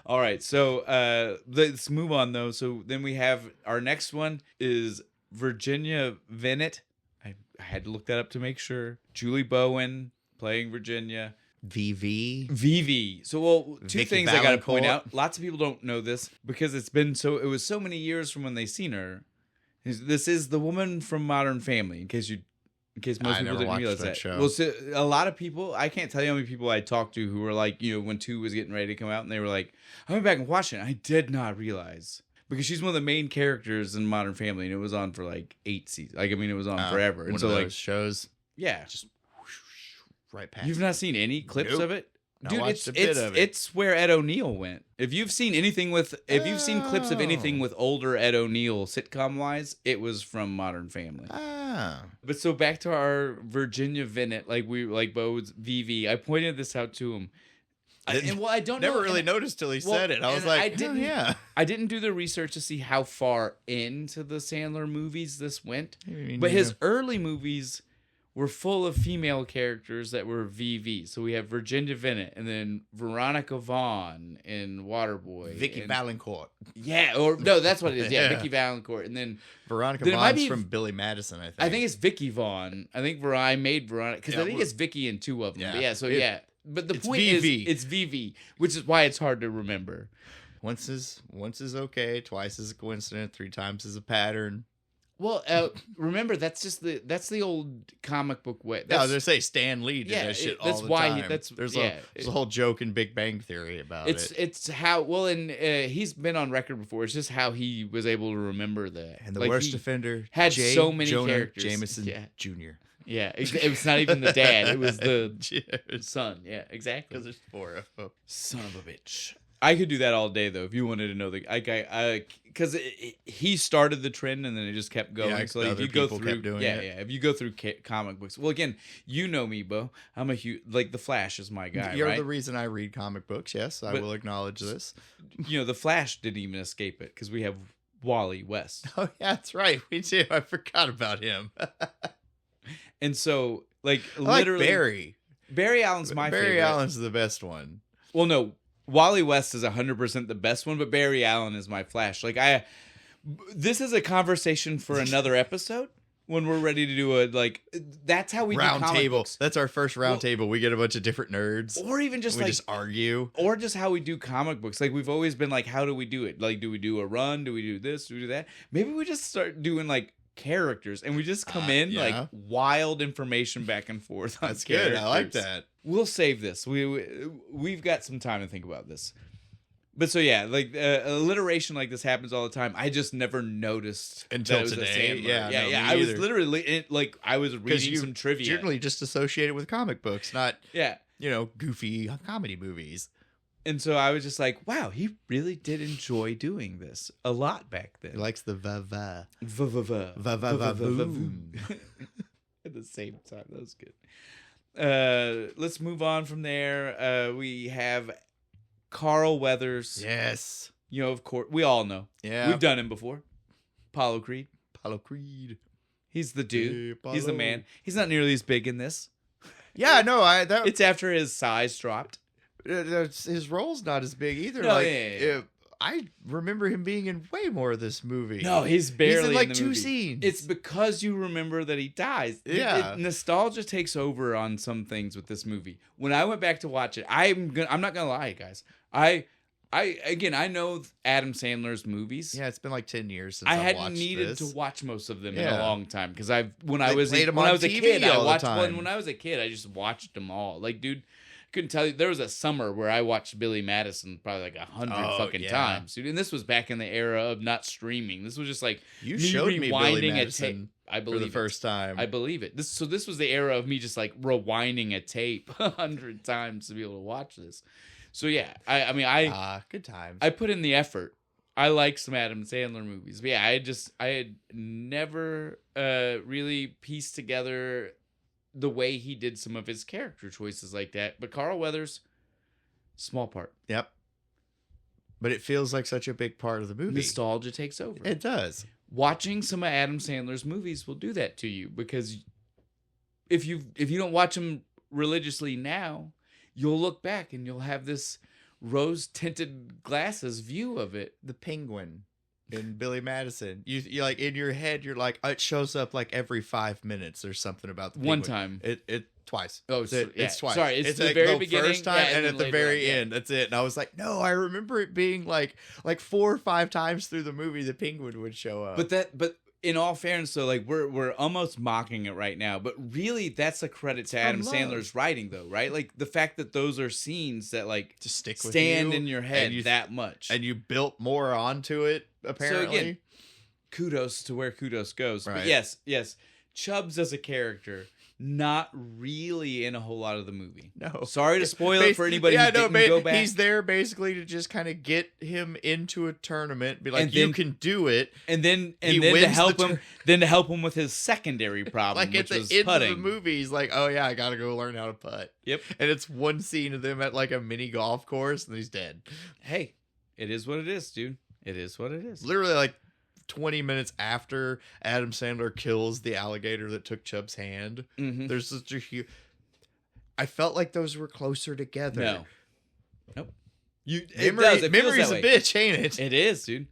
S1: All right, so let's move on though. So then we have our next one is Virginia Vinet. I had to look that up to make sure. Julie Bowen playing Virginia. VV. So, well, two things I got to point out. Lots of people don't know this because it was so many years from when they seen her. This is the woman from Modern Family, in case most people didn't realize that. Show. Well, so a lot of people, I can't tell you how many people I talked to who were like, when 2 was getting ready to come out, and they were like, I went back and watched it. And I did not realize. Because she's one of the main characters in Modern Family, and it was on for like 8 seasons. Like, I mean, it was on forever.
S2: One and so,
S1: of those
S2: shows.
S1: Yeah.
S2: Just right past.
S1: You've not seen any clips of it?
S2: I
S1: Dude,
S2: watched a bit of it.
S1: it's where Ed O'Neill went. If you've seen clips of anything with older Ed O'Neill sitcom wise, it was from Modern Family.
S2: Ah.
S1: But so back to our Virginia Vinet, like Bo's VV. I pointed this out to him. I don't
S2: Never
S1: know.
S2: really noticed till he said it. I was like,
S1: I didn't do the research to see how far into the Sandler movies this went.
S2: Me
S1: But his
S2: neither.
S1: early movies were full of female characters that were VV. So we have Virginia Vinet and then Veronica Vaughn in Waterboy.
S2: Vicky Valancourt.
S1: Yeah, or no, that's what it is. Yeah,
S2: Yeah.
S1: Vicky Valancourt. And then
S2: Veronica
S1: Then it might
S2: Vaughn's
S1: be-
S2: from Billy Madison, I think.
S1: I think it's Vicky Vaughn. I think I made Veronica because
S2: Yeah,
S1: I think it's Vicky in two of them.
S2: Yeah.
S1: But yeah, so
S2: It-
S1: yeah. But the
S2: it's
S1: point
S2: VV.
S1: is it's VV, which is why it's hard to remember.
S2: Once is okay, twice is a coincidence, 3 times is a pattern.
S1: Well, remember that's the old comic book way.
S2: I was gonna say Stan Lee did that shit all
S1: that's
S2: the
S1: why
S2: time. There's a whole joke in Big Bang Theory about it.
S1: It's how and he's been on record before. It's just how he was able to remember that.
S2: And the
S1: Like,
S2: worst
S1: he
S2: offender
S1: had
S2: J.
S1: so many
S2: Jonah
S1: characters.
S2: Jameson
S1: Yeah.
S2: Jr.
S1: Yeah, it was not even the dad. It was the
S2: Because
S1: son. Yeah, exactly.
S2: there's 4 of them.
S1: Son of a bitch. I could do that all day though if you wanted to know because he started the trend and then it just kept going.
S2: Yeah,
S1: so like, if
S2: other
S1: you go
S2: people
S1: through,
S2: kept doing
S1: yeah,
S2: it.
S1: yeah. If you go through comic books, well, again, you know me, Bo. I'm a huge The Flash is my guy.
S2: You're
S1: right?
S2: the reason I read comic books. Yes, I
S1: But-
S2: will acknowledge this.
S1: The Flash didn't even escape it because we have Wally West,
S2: Oh yeah, that's right. We do. I forgot about him.
S1: and so like
S2: I like
S1: literally Barry Allen's my
S2: Barry
S1: favorite.
S2: Allen's the best one.
S1: Well, no, Wally West is 100% the best one, but Barry Allen is my Flash. This is a conversation for another episode when we're ready to do that's how we
S2: Round
S1: do comic
S2: table.
S1: books.
S2: That's our first round
S1: Well-
S2: table. We get a bunch of different nerds.
S1: Or even just
S2: we just argue.
S1: or just how we do comic books. Like we've always been like, how do we do it? Like, do we do a run? Do we do this? Do we do that? Maybe we just start doing like characters and we just come in
S2: yeah.
S1: like wild information back and forth. On
S2: That's good. I like
S1: characters.
S2: that.
S1: We'll save this. We've got some time to think about this. But so yeah, like alliteration like this happens all the time. I just never noticed
S2: Until
S1: that it was a
S2: today.
S1: Sandler.
S2: Yeah,
S1: yeah,
S2: no,
S1: yeah.
S2: me
S1: I was
S2: either.
S1: literally I was reading
S2: you
S1: some trivia.
S2: Generally just associated with comic books, not
S1: Yeah.
S2: goofy comedy movies.
S1: And so I was just like, wow, he really did enjoy doing this a lot back then.
S2: He likes the va-va.
S1: Va-va-va.
S2: Va-va-va
S1: Va-va-va-voom. At the same time. That was good. Let's move on from there. We have Carl Weathers.
S2: Yes.
S1: Of course, we all know.
S2: Yeah.
S1: We've done him before. Apollo Creed.
S2: Apollo Creed.
S1: He's the dude.
S2: Hey,
S1: He's the
S2: Apollo.
S1: man. He's not nearly as big in this.
S2: Yeah, no,
S1: It's after his size dropped.
S2: his role's not as big either.
S1: No, yeah.
S2: I remember him being in way more of this movie.
S1: No, he's barely
S2: in like
S1: the
S2: 2
S1: movie.
S2: scenes.
S1: It's because you remember that he dies.
S2: Yeah.
S1: Nostalgia takes over on some things with this movie. When I went back to watch it, I'm not gonna lie, guys. I know Adam Sandler's movies.
S2: Yeah, it's been like 10 years since
S1: I
S2: I've
S1: hadn't
S2: watched
S1: needed
S2: this.
S1: to watch most of them in
S2: Yeah.
S1: a long time because when I
S2: They
S1: was
S2: played 'em
S1: when I
S2: on
S1: was a
S2: TV
S1: kid, I
S2: all the
S1: watched
S2: time.
S1: when I was a kid, I just watched them all. Like, dude, I couldn't tell you. There was a summer where I watched Billy Madison probably like 100 fucking
S2: yeah.
S1: times, dude. And this was back in the era of not streaming. This was just like
S2: You showed me Billy
S1: rewinding a
S2: Madison
S1: tape. I
S2: for
S1: believe
S2: the first time.
S1: I believe it. This was the era of me just like rewinding a tape 100 times to be able to watch this. So yeah, I
S2: good times.
S1: I put in the effort. I like some Adam Sandler movies. But yeah, I had never really pieced together the way he did some of his character choices like that. But Carl Weathers, small part.
S2: Yep. But it feels like such a big part of the movie.
S1: Nostalgia takes over.
S2: It does.
S1: Watching some of Adam Sandler's movies will do that to you because if you don't watch them religiously now, you'll look back and you'll have this rose-tinted glasses view of it.
S2: The Penguin in Billy Madison. You like in your head, you're like, it shows up like every 5 minutes or something about the
S1: One
S2: Penguin.
S1: time.
S2: It twice.
S1: Oh,
S2: It's twice.
S1: Sorry, it's the
S2: like
S1: very beginning,
S2: first time
S1: yeah,
S2: and
S1: then
S2: at the
S1: later
S2: very
S1: on, yeah.
S2: end. That's it. And I was like, no, I remember it being like 4 or 5 times through the movie the Penguin would show up.
S1: But in all fairness, though, like we're almost mocking it right now, but really that's a credit to Adam
S2: love.
S1: Sandler's writing, though, right? Like the fact that those are scenes that like
S2: just stick with
S1: stand
S2: you,
S1: in your head
S2: and
S1: that much.
S2: and you built more onto it. Apparently,
S1: So again, kudos to where kudos goes.
S2: Right.
S1: But yes, Chubbs as a character not really in a whole lot of the movie.
S2: No.
S1: Sorry to spoil it for anybody who didn't go back.
S2: He's there basically to just kind of get him into a tournament, be like,
S1: And
S2: you
S1: then-
S2: can do it.
S1: and then
S2: he
S1: to
S2: wins
S1: help
S2: the
S1: him, then to help him with his secondary problem,
S2: Like at
S1: which was
S2: the end
S1: putting.
S2: of the movie, he's like, oh yeah, I gotta go learn how to putt.
S1: Yep.
S2: And it's one scene of them at like a mini golf course and he's dead.
S1: Hey, it is what it is, dude. It is what it is.
S2: Literally like 20 minutes after Adam Sandler kills the alligator that took Chubb's hand.
S1: Mhm.
S2: There's such a huge... I felt like those were closer together.
S1: No. Nope. It
S2: Memory,
S1: does. It feels
S2: memory's
S1: that
S2: a
S1: way.
S2: bitch, ain't it?
S1: It is, dude.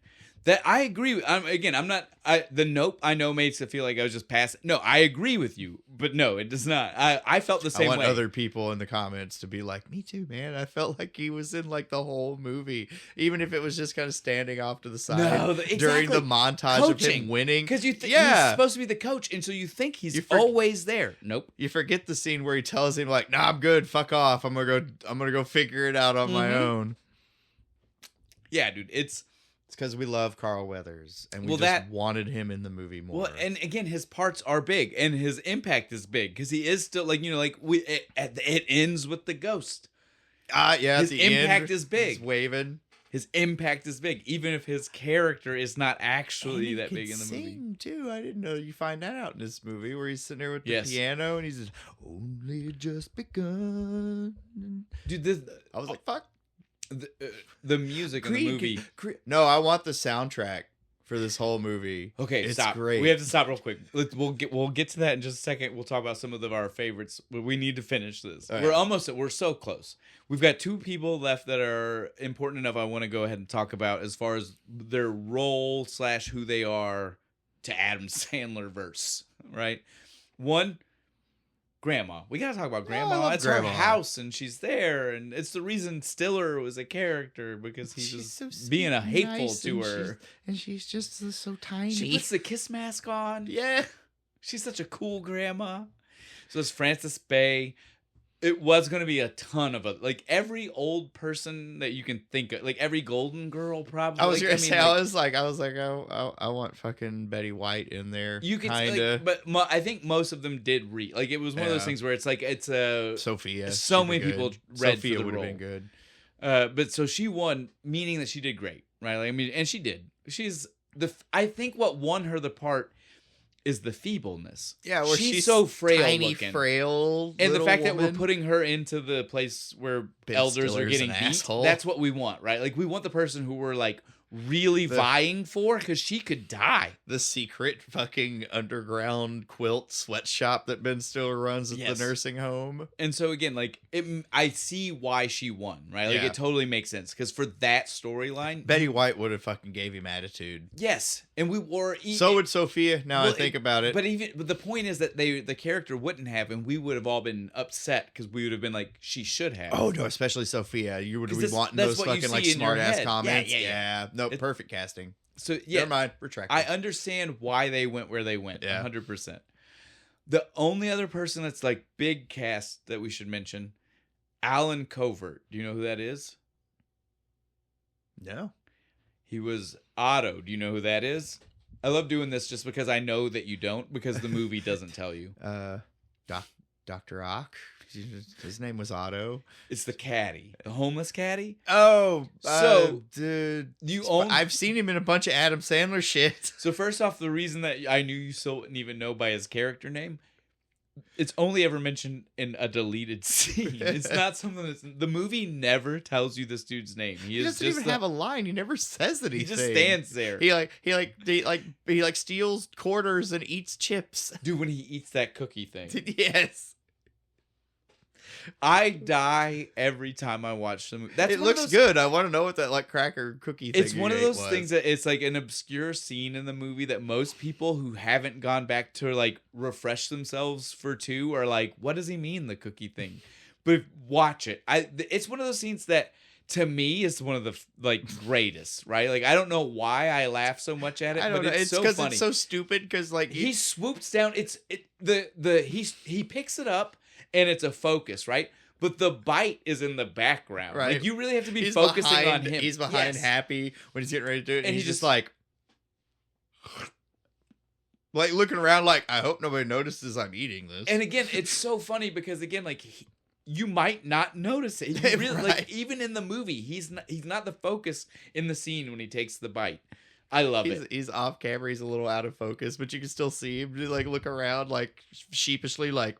S1: That I agree with. I'm not. The nope I know makes it feel like I was just passing. No, I agree with you, but no, it does not. I felt the
S2: I
S1: same
S2: want
S1: way.
S2: other people in the comments to be like, me too, man. I felt like he was in like the whole movie, even if it was just kind of standing off to the side during the montage of him winning.
S1: Because he's
S2: yeah,
S1: supposed to be the coach, and so you think he's
S2: You
S1: always there. Nope.
S2: you forget the scene where he tells him like, "Nah, I'm good. Fuck off. I'm gonna go figure it out on my own."
S1: Yeah, dude. It's
S2: because we love Carl Weathers and we
S1: Well,
S2: just
S1: that-
S2: wanted him in the movie more.
S1: well, and again, his parts are big, and his impact is big because he is still like it ends with the ghost.
S2: Yeah,
S1: his
S2: at the end,
S1: impact is big.
S2: He's waving.
S1: His impact is big, even if his character is not actually
S2: And he
S1: that
S2: can
S1: big in the movie.
S2: sing too. I didn't know you find that out in this movie where he's sitting there with the
S1: Yes.
S2: piano and he's just only just begun.
S1: Dude, this
S2: I was like, fuck.
S1: the music in the movie.
S2: No, I want the soundtrack for this whole movie.
S1: Okay,
S2: It's
S1: stop.
S2: great.
S1: We have to stop real quick. We'll get to that in just a second. We'll talk about some of our favorites, but we need to finish this.
S2: All right.
S1: We're so close. We've got two people left that are important enough I want to go ahead and talk about as far as their role / who they are to Adam Sandler verse, right? One, Grandma. We gotta talk about
S2: Yeah, I
S1: Grandma.
S2: love
S1: It's
S2: Grandma.
S1: her house, and she's there, and it's the reason Stiller was a character because he
S2: She's
S1: was
S2: so sweet
S1: being a
S2: and
S1: hateful
S2: nice,
S1: to
S2: and
S1: her.
S2: she's just so tiny.
S1: She puts the kiss mask on.
S2: yeah.
S1: She's such a cool grandma. So it's Frances Bay. It was going to be a ton of it. Like every old person that you can think of, like every Golden Girl probably.
S2: I was
S1: like,
S2: gonna say, I was like, I want fucking Betty White in there.
S1: you could
S2: kinda.
S1: but I think most of them did read. Like it was one of those
S2: Yeah.
S1: things where it's like it's a
S2: Sophia.
S1: so
S2: she'd be
S1: many
S2: good.
S1: people read
S2: Sophia
S1: for the
S2: would have
S1: role.
S2: been good.
S1: But so she won, meaning that she did great, right? Like, I mean, and she did. She's I think what won her the part is the feebleness.
S2: Yeah, where
S1: she's so frail
S2: tiny,
S1: looking.
S2: frail,
S1: And the
S2: little
S1: fact that we're
S2: woman.
S1: putting her into the place where
S2: Ben
S1: elders are
S2: Stiller's
S1: getting
S2: an
S1: beat,
S2: asshole.
S1: that's what we want, right? Like we want the person who we're like really vying for because she could die.
S2: the secret fucking underground quilt sweatshop that Ben Stiller runs at
S1: Yes.
S2: the nursing home.
S1: And so again, like I see why she won, right? Like
S2: Yeah.
S1: it totally makes sense because for that storyline,
S2: Betty White would have fucking gave him attitude.
S1: yes, and we were
S2: So would Sophia. Now I
S1: well,
S2: think about it.
S1: But the point is that the character wouldn't have, and we would have all been upset because we would have been like, she should have.
S2: Oh no, especially Sophia. You would
S1: 'Cause
S2: be
S1: that's-
S2: wanting
S1: that's
S2: those
S1: what you
S2: fucking like
S1: see in your
S2: smart ass
S1: head. Yeah,
S2: comments.
S1: yeah.
S2: No,
S1: It-
S2: perfect casting.
S1: So yeah,
S2: Never mind. Retract.
S1: I understand why they went where they went.
S2: Yeah.
S1: 100%. The only other person that's like big cast that we should mention, Alan Covert. Do you know who that is?
S2: No.
S1: He was Otto. Do you know who that is? I love doing this just because I know that you don't, because the movie doesn't tell you.
S2: Dr. Ock. His name was Otto.
S1: It's the caddy, the homeless caddy.
S2: Oh,
S1: So,
S2: dude,
S1: I've
S2: seen him in a bunch of Adam Sandler shit.
S1: So first off, the reason that I knew you still didn't even know by his character name, it's only ever mentioned in a deleted scene. It's not something that's the movie never tells you this dude's name.
S2: He doesn't even have a line. He never says anything.
S1: He just stands there.
S2: He steals quarters and eats chips.
S1: Dude, when he eats that cookie thing,
S2: Yes.
S1: I die every time I watch the movie.
S2: It looks good. I want to know what that like cracker cookie thing.
S1: It's one of those things that it's like an obscure scene in the movie that most people who haven't gone back to like refresh themselves for two are like, what does he mean, the cookie thing? But watch it. It's one of those scenes that to me is one of the like greatest, right? Like I don't know why I laugh so much at it.
S2: I don't know.
S1: It's so
S2: because
S1: funny.
S2: it's so stupid. Because like
S1: He swoops down. He picks it up and it's a focus, right? But the bite is in the background.
S2: Right.
S1: Like you really have to be
S2: he's
S1: focusing
S2: behind,
S1: on him.
S2: He's behind
S1: Yes.
S2: Happy when he's getting ready to do it, and
S1: And
S2: he's
S1: he
S2: just
S1: just-
S2: like, Like looking around like, I hope nobody notices I'm eating this.
S1: And again, it's so funny because again, like you might not notice it. You really,
S2: Right.
S1: like even in the movie, he's not the focus in the scene when he takes the bite. I love it.
S2: He's off camera. He's a little out of focus, but you can still see him just like look around like sheepishly like.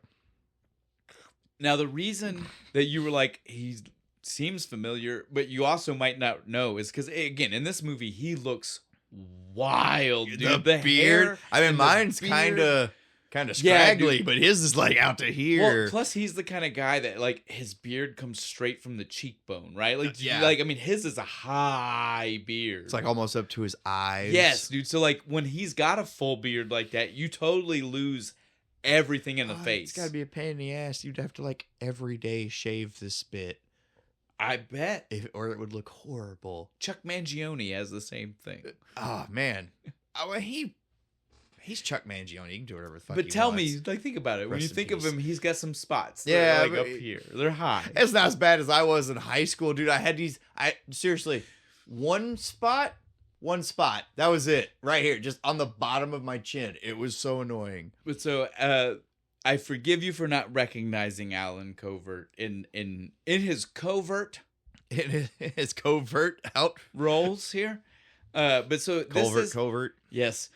S1: Now the reason that you were like he seems familiar, but you also might not know is because again in this movie he looks wild, dude.
S2: The beard.
S1: Hair
S2: I mean,
S1: and the
S2: mine's
S1: beard.
S2: kind of
S1: Yeah,
S2: scraggly,
S1: dude.
S2: but his is like out to here.
S1: Well, plus he's the kind of guy that like his beard comes straight from the cheekbone, right? Like,
S2: Yeah.
S1: like I mean, his is a high beard.
S2: It's like almost up to his eyes.
S1: Yes, dude. So like when he's got a full beard like that, you totally lose everything in the face.
S2: It's got to be a pain in the ass. You'd have to like every day shave this bit,
S1: I bet.
S2: or it would look horrible.
S1: Chuck Mangione has the same thing.
S2: Oh man, he's Chuck Mangione. He can do whatever the fuck.
S1: But
S2: he
S1: tell
S2: wants.
S1: me, like, think about it. When
S2: Rest
S1: you
S2: in
S1: think of
S2: peace.
S1: him, he's got some spots. That
S2: Yeah,
S1: are, like
S2: but-
S1: up here. They're high.
S2: It's not as bad as I was in high school, dude. I had these. Seriously, one spot. That was it, right here, just on the bottom of my chin. It was so annoying.
S1: But so, I forgive you for not recognizing Alan Covert in his covert
S2: It is covert out.
S1: roles here. But so this is
S2: Covert.
S1: yes.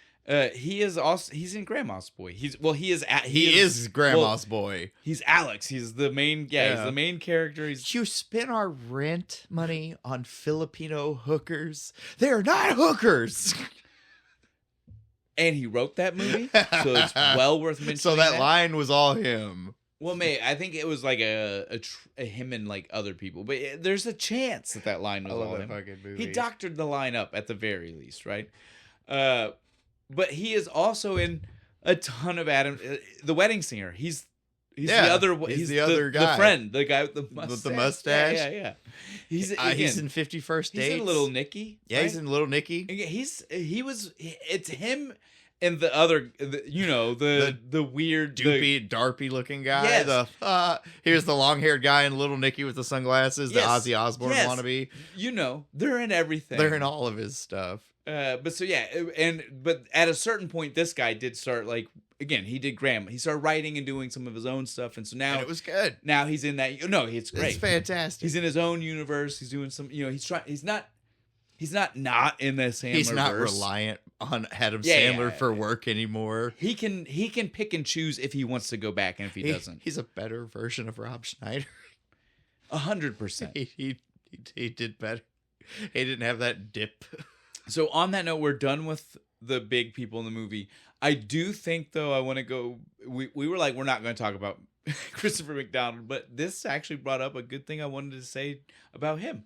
S1: He is also he's in Grandma's Boy. He
S2: Is Grandma's boy.
S1: He's Alex. He's the main he's
S2: Yeah.
S1: the main character. He's
S2: You spend our rent money on Filipino hookers. They're not hookers.
S1: and he wrote that movie, so it's well worth mentioning.
S2: So that line was all him.
S1: Well, mate, I think it was like a him and like other people, but there's a chance that line was all him.
S2: fucking movie.
S1: He doctored the line up at the very least, right? But he is also in a ton of Adam, the Wedding Singer. He's
S2: Yeah,
S1: the other.
S2: he's the other guy.
S1: the friend, the guy with the mustache.
S2: With the mustache?
S1: Yeah. He's
S2: He's in 51st Dates.
S1: He's in Little Nicky.
S2: Yeah,
S1: right?
S2: he's in Little Nicky.
S1: It's him and the other, the weird
S2: Darpy looking guy.
S1: Yes.
S2: Here's the long haired guy in Little Nicky with the sunglasses,
S1: Yes.
S2: the Ozzy Osbourne
S1: Yes.
S2: wannabe.
S1: they're in everything.
S2: They're in all of his stuff.
S1: But so yeah, but at a certain point, this guy did start like again. He did Grandma. He started writing and doing some of his own stuff, and so now
S2: And it was good.
S1: now he's in that. No, it's great.
S2: It's fantastic.
S1: He's in his own universe. He's doing some. He's trying. He's not in the Sandler.
S2: He's not reliant on Adam
S1: Yeah,
S2: Sandler
S1: yeah.
S2: for work anymore.
S1: He can pick and choose if he wants to go back and if he doesn't.
S2: He's a better version of Rob Schneider.
S1: 100%.
S2: He did better. He didn't have that dip.
S1: So on that note, we're done with the big people in the movie. I do think though I want to go. We were like we're not going to talk about Christopher McDonald, but this actually brought up a good thing I wanted to say about him.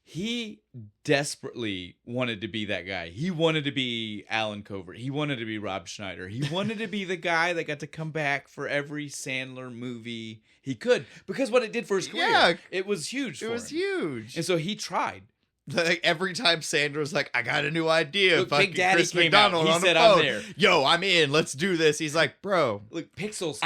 S1: He desperately wanted to be that guy. He wanted to be Alan Covert. He wanted to be Rob Schneider. He wanted to be the guy that got to come back for every Sandler movie he could because what it did for his career.
S2: Yeah.
S1: It was huge.
S2: It
S1: for
S2: was
S1: him.
S2: huge.
S1: And so he tried.
S2: Like every time Sandra was like, I got a new idea.
S1: Look,
S2: Fucking
S1: Big Daddy
S2: Chris
S1: came out.
S2: McDonald
S1: He
S2: on
S1: said,
S2: the
S1: "I'm
S2: phone.
S1: there."
S2: Yo, I'm in. Let's do this. He's like, bro,
S1: Look, Pixels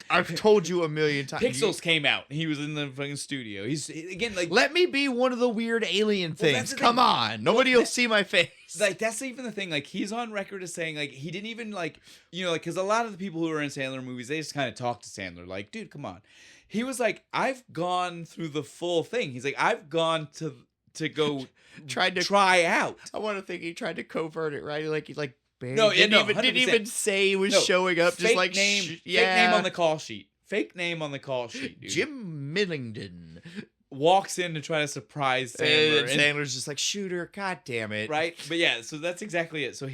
S2: I've told you a million times.
S1: Pixels came out. He was in the fucking studio. He's again like
S2: Let me be one of the weird alien
S1: Well,
S2: things.
S1: that's the
S2: Come
S1: thing.
S2: on. Nobody will see my face.
S1: like that's even the thing. Like he's on record as saying like he didn't even like like because a lot of the people who are in Sandler movies they just kind of talk to Sandler like dude come on. He was like I've gone through the full thing. He's like I've gone to go
S2: Tried to
S1: try out.
S2: I want to think he tried to covert it, right? Like he like barely
S1: No,
S2: didn't,
S1: no,
S2: even, didn't
S1: 100%.
S2: even say he was
S1: No,
S2: showing up. Just
S1: Fake
S2: like
S1: name,
S2: fake
S1: fake name on the call sheet. Fake name on the call sheet. Dude.
S2: Jim Millington.
S1: walks in to try to surprise Sandler.
S2: And Sandler's just like, Shooter, god damn it.
S1: Right? But yeah, so that's exactly it. So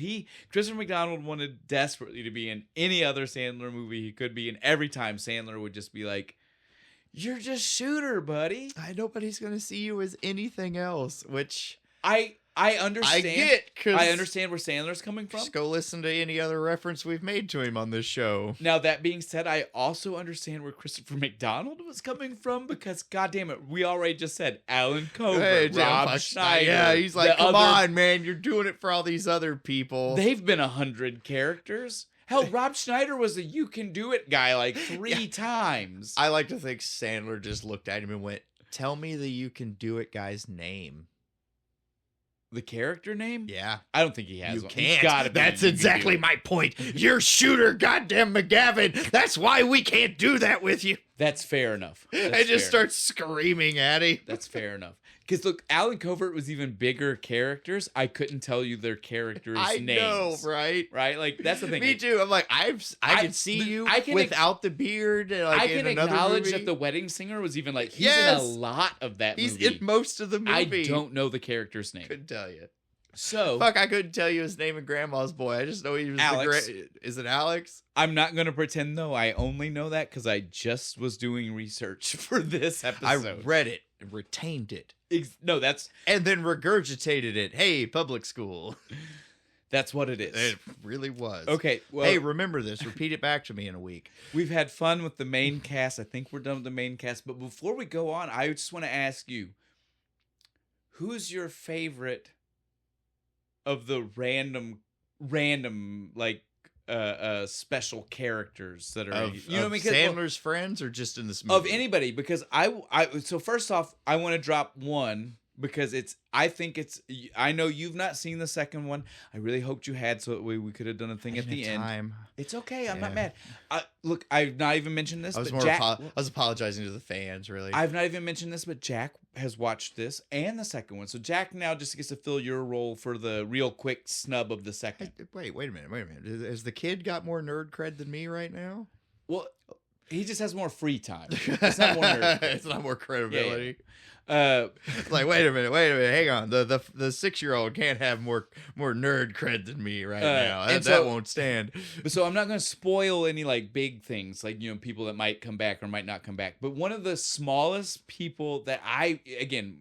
S1: Christopher McDonald wanted desperately to be in any other Sandler movie he could be in. Every time Sandler would just be like, you're just Shooter, buddy.
S2: Nobody's gonna see you as anything else, which
S1: I understand.
S2: I get, because
S1: I understand where Sandler's coming from.
S2: Just go listen to any other reference we've made to him on this show.
S1: Now, that being said, I also understand where Christopher McDonald was coming from because, goddamn it, we already just said Alan Covert, Rob Schneider.
S2: Yeah, he's like, come on, man, you're doing it for all these other people.
S1: They've been 100 characters. Hell, Rob Schneider was a you can do it guy like 3 times.
S2: I like to think Sandler just looked at him and went, tell me the you can do it guy's name.
S1: The character name?
S2: Yeah.
S1: I don't think he has
S2: You
S1: one.
S2: can't.
S1: Gotta be.
S2: That's
S1: You can
S2: exactly
S1: do it.
S2: my point. You're Shooter goddamn McGavin. That's why we can't do that with you.
S1: That's fair enough.
S2: And
S1: That's
S2: just
S1: fair
S2: start screaming at him.
S1: That's fair enough. Because look, Alan Covert was even bigger characters. I couldn't tell you their characters'
S2: I
S1: names.
S2: know, right?
S1: Right? Like that's the thing.
S2: Me
S1: Like,
S2: too. I'm like, I can see you
S1: I can
S2: without the beard. Like,
S1: I can
S2: in another
S1: acknowledge
S2: movie.
S1: that the wedding singer was even like he's
S2: Yes!
S1: in a lot of that
S2: He's
S1: movie.
S2: in most of the movie.
S1: I don't know the character's name.
S2: Couldn't tell you.
S1: So
S2: Fuck, I couldn't tell you his name in Grandma's Boy. I just know he was
S1: Alex.
S2: Is it Alex?
S1: I'm not gonna pretend though. I only know that because I just was doing research for this
S2: I
S1: episode.
S2: read it and retained it.
S1: No, that's
S2: And then regurgitated it. Hey, public school.
S1: what it is.
S2: It really was.
S1: Okay. Well,
S2: Hey, remember this. Repeat it back to me in a week.
S1: we've had fun with the main cast. I think we're done with the main cast. But before we go on, I just want to ask you, who's your favorite of the random like special characters that are
S2: Of,
S1: you know what I mean? 'Cause,
S2: Sandler's friends or just in this movie?
S1: of anybody, because I so first off I want to drop one because I know you've not seen the second one. I really hoped you had, so that we could have done a thing
S2: I
S1: at the
S2: didn't
S1: end.
S2: have time.
S1: It's okay, I'm
S2: Yeah.
S1: not mad. Look, I've not even mentioned this,
S2: I was
S1: but
S2: more
S1: Jack,
S2: I was apologizing to the fans, really.
S1: I've not even mentioned this, but Jack has watched this and the second one. So Jack now just gets to fill your role for the real quick snub of the second.
S2: Wait a minute. Has the kid got more nerd cred than me right now?
S1: Well, he just has more free time. It's not more nerd.
S2: It's not more credibility.
S1: Uh,
S2: It's like, wait a minute, hang on. The 6-year-old can't have more nerd cred than me right now.
S1: and
S2: That
S1: so-
S2: won't stand.
S1: But so I'm not going to spoil any like big things, like, you know, people that might come back or might not come back. But one of the smallest people that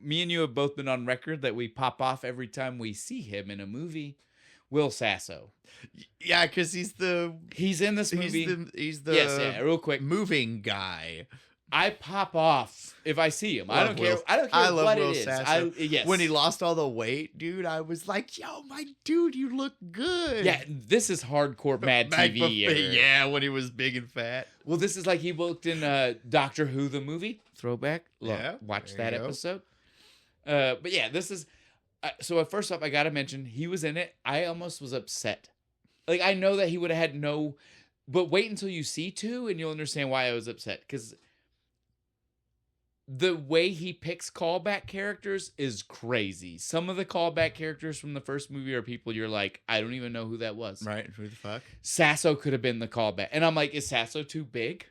S1: me and you have both been on record that we pop off every time we see him in a movie, Will Sasso.
S2: Yeah, because he's
S1: in this movie.
S2: he's the
S1: Yes, yeah, real quick.
S2: moving guy.
S1: I pop off if I see him. I
S2: Love
S1: don't care.
S2: Will-
S1: I don't care
S2: I love
S1: what
S2: Will
S1: it is.
S2: Sasso.
S1: Yes.
S2: When he lost all the weight, dude, I was like, yo, my dude, you look good.
S1: Yeah, this is hardcore Mad TV. era.
S2: Yeah, when he was big and fat.
S1: Well, this is like he looked in Doctor Who the movie. Throwback. Look,
S2: Yeah,
S1: watch
S2: there
S1: that
S2: you go.
S1: episode. But yeah, this is. So first off, I gotta mention he was in it. I almost was upset. Like I know that he would have had no, but wait until you see 2 and you'll understand why I was upset. Because the way he picks callback characters is crazy. Some of the callback characters from the first movie are people you're like, I don't even know who that was.
S2: Right? Who the fuck?
S1: Sasso could have been the callback. And I'm like, is Sasso too big?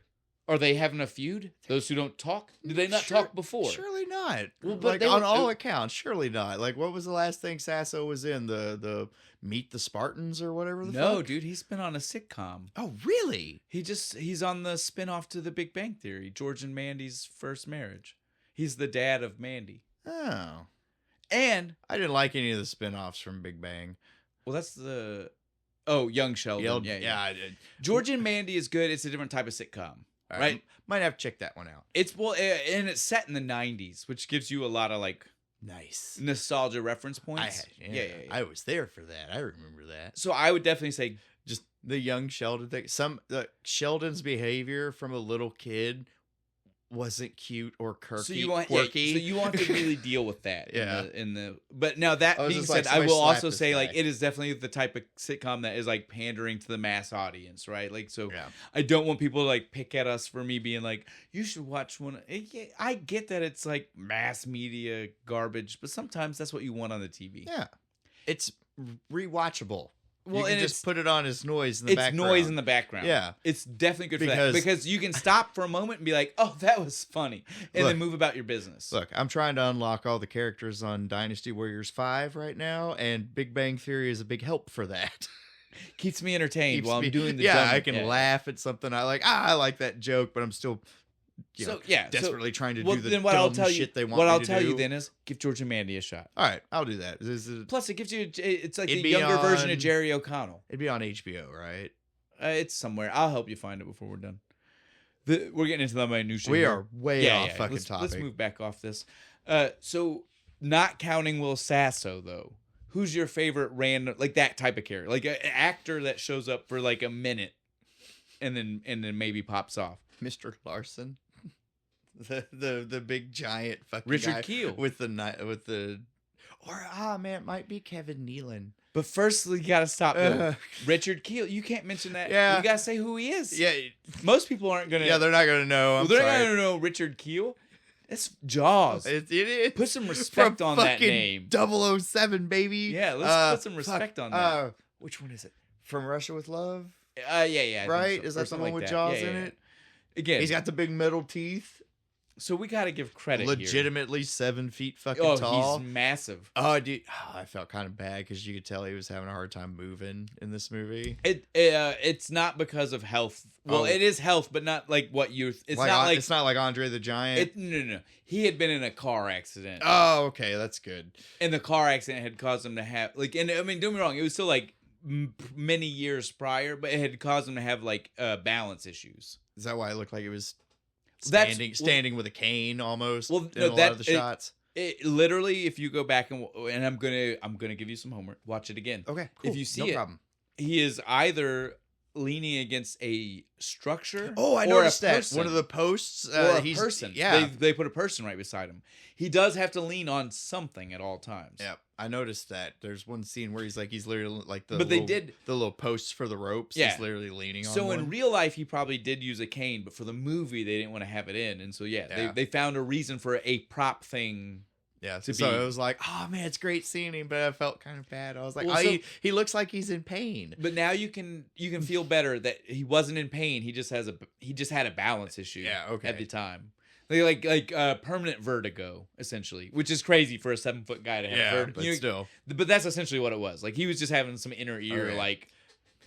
S1: Are they having a feud? Those who don't talk? Did they not talk before?
S2: Surely not.
S1: Well, but
S2: like
S1: they
S2: on
S1: were-
S2: all accounts, surely not. Like, what was the last thing Sasso was in? The Meet the Spartans or whatever the
S1: No,
S2: fuck?
S1: dude, he's been on a sitcom.
S2: Oh, really?
S1: He's on the spinoff to The Big Bang Theory, George and Mandy's first marriage. He's the dad of Mandy.
S2: Oh.
S1: And
S2: I didn't like any of the spin-offs from Big Bang.
S1: well, that's the Young Sheldon. Yeah.
S2: I did.
S1: George and Mandy is good. It's a different type of sitcom.
S2: All
S1: Right.
S2: Might have to check that one out.
S1: And it's set in the 90s, which gives you a lot of like
S2: Nice.
S1: nostalgia reference points. Yeah.
S2: I was there for that. I remember that.
S1: So I would definitely say
S2: Just the young Sheldon thing. Sheldon's behavior from a little kid wasn't cute or quirky.
S1: so you want
S2: quirky.
S1: so you want to really deal with that.
S2: Yeah.
S1: In the but now that
S2: I was
S1: being
S2: just like,
S1: said, I
S2: somebody
S1: will
S2: slap
S1: also
S2: this
S1: say
S2: guy.
S1: like it is definitely the type of sitcom that is like pandering to the mass audience, right? Like so
S2: Yeah.
S1: I don't want people to like pick at us for me being like, you should watch one. I get that it's like mass media garbage, but sometimes that's what you want on the TV.
S2: Yeah. It's rewatchable.
S1: Well,
S2: You can
S1: and
S2: just
S1: it's
S2: put it on as noise in the
S1: it's
S2: background.
S1: noise in the background.
S2: Yeah.
S1: It's definitely good for
S2: Because-
S1: that because you can stop for a moment and be like, oh, that was funny, and then
S2: Look.
S1: move about your business.
S2: Look, I'm trying to unlock all the characters on Dynasty Warriors 5 right now, and Big Bang Theory is a big help for that.
S1: Keeps me entertained
S2: Keeps
S1: while
S2: me-
S1: I'm doing the
S2: yeah,
S1: dumb-
S2: I can laugh at something I like. I like that joke, but I'm still
S1: So yeah,
S2: desperately trying to
S1: well,
S2: do the
S1: then what
S2: dumb
S1: I'll tell you,
S2: shit they want
S1: what
S2: me
S1: I'll
S2: to
S1: tell
S2: do.
S1: you then is give George and Mandy a shot.
S2: All right, I'll do that.
S1: Plus, it gives you it's like
S2: It'd
S1: the
S2: be
S1: younger version
S2: on-
S1: of Jerry O'Connell.
S2: It'd be on HBO, right?
S1: It's somewhere. I'll help you find it before we're done. We're getting into the minutia.
S2: We
S1: here.
S2: are way off fucking
S1: let's,
S2: topic.
S1: Let's move back off this. So not counting Will Sasso though. Who's your favorite random like that type of character? Like an actor that shows up for like a minute and then maybe pops off.
S2: Mr. Larson, the big giant fucking
S1: Richard
S2: guy
S1: Keel.
S2: with the. Or man, it might be Kevin Nealon.
S1: But first, you gotta stop though. Richard Kiel. You can't mention that.
S2: Yeah.
S1: You gotta say who he is.
S2: Yeah.
S1: Most people aren't gonna.
S2: Yeah, they're not gonna know.
S1: They're not gonna know Richard Kiel. It's Jaws. Put some respect on that name.
S2: 007, baby.
S1: Yeah, let's put some respect on that.
S2: Which one is it?
S1: From Russia with Love?
S2: Yeah. Right? So. Is that the one with Jaws in it?
S1: Again,
S2: he's got the big metal teeth.
S1: So we got to give credit.
S2: Legitimately 7 feet fucking tall.
S1: He's massive.
S2: Oh, dude, I felt kind of bad because you could tell he was having a hard time moving in this movie.
S1: It's not because of health. Well, it is health, but not like what youth. It's
S2: not like Andre the Giant.
S1: No. He had been in a car accident.
S2: Oh, okay, that's good.
S1: And the car accident had caused him to have and I mean, don't get me wrong, it was still like many years prior, but it had caused him to have like balance issues.
S2: Is that why it looked like it was? Standing with a cane almost. Well, in a lot of the shots.
S1: It literally, if you go back and I'm gonna give you some homework. Watch it again.
S2: Okay, cool.
S1: If you see
S2: no problem.
S1: He is either leaning against a structure.
S2: Oh, I noticed that one of the posts.
S1: Or a person. Yeah, they put a person right beside him. He does have to lean on something at all times.
S2: Yeah, I noticed that. There's one scene where he's literally like the little posts for the ropes. Yeah, he's literally leaning on.
S1: So in real life, he probably did use a cane, but for the movie, they didn't want to have it in, and so they found a reason for a prop thing.
S2: Yeah, so it was like, oh man, it's great seeing him, but I felt kind of bad. I was like, he looks like he's in pain.
S1: But now you can feel better that he wasn't in pain. He just had a balance issue.
S2: Yeah, okay.
S1: At the time, like permanent vertigo, essentially, which is crazy for a 7-foot guy to have vertigo.
S2: But still,
S1: but that's essentially what it was. Like he was just having some inner ear, like.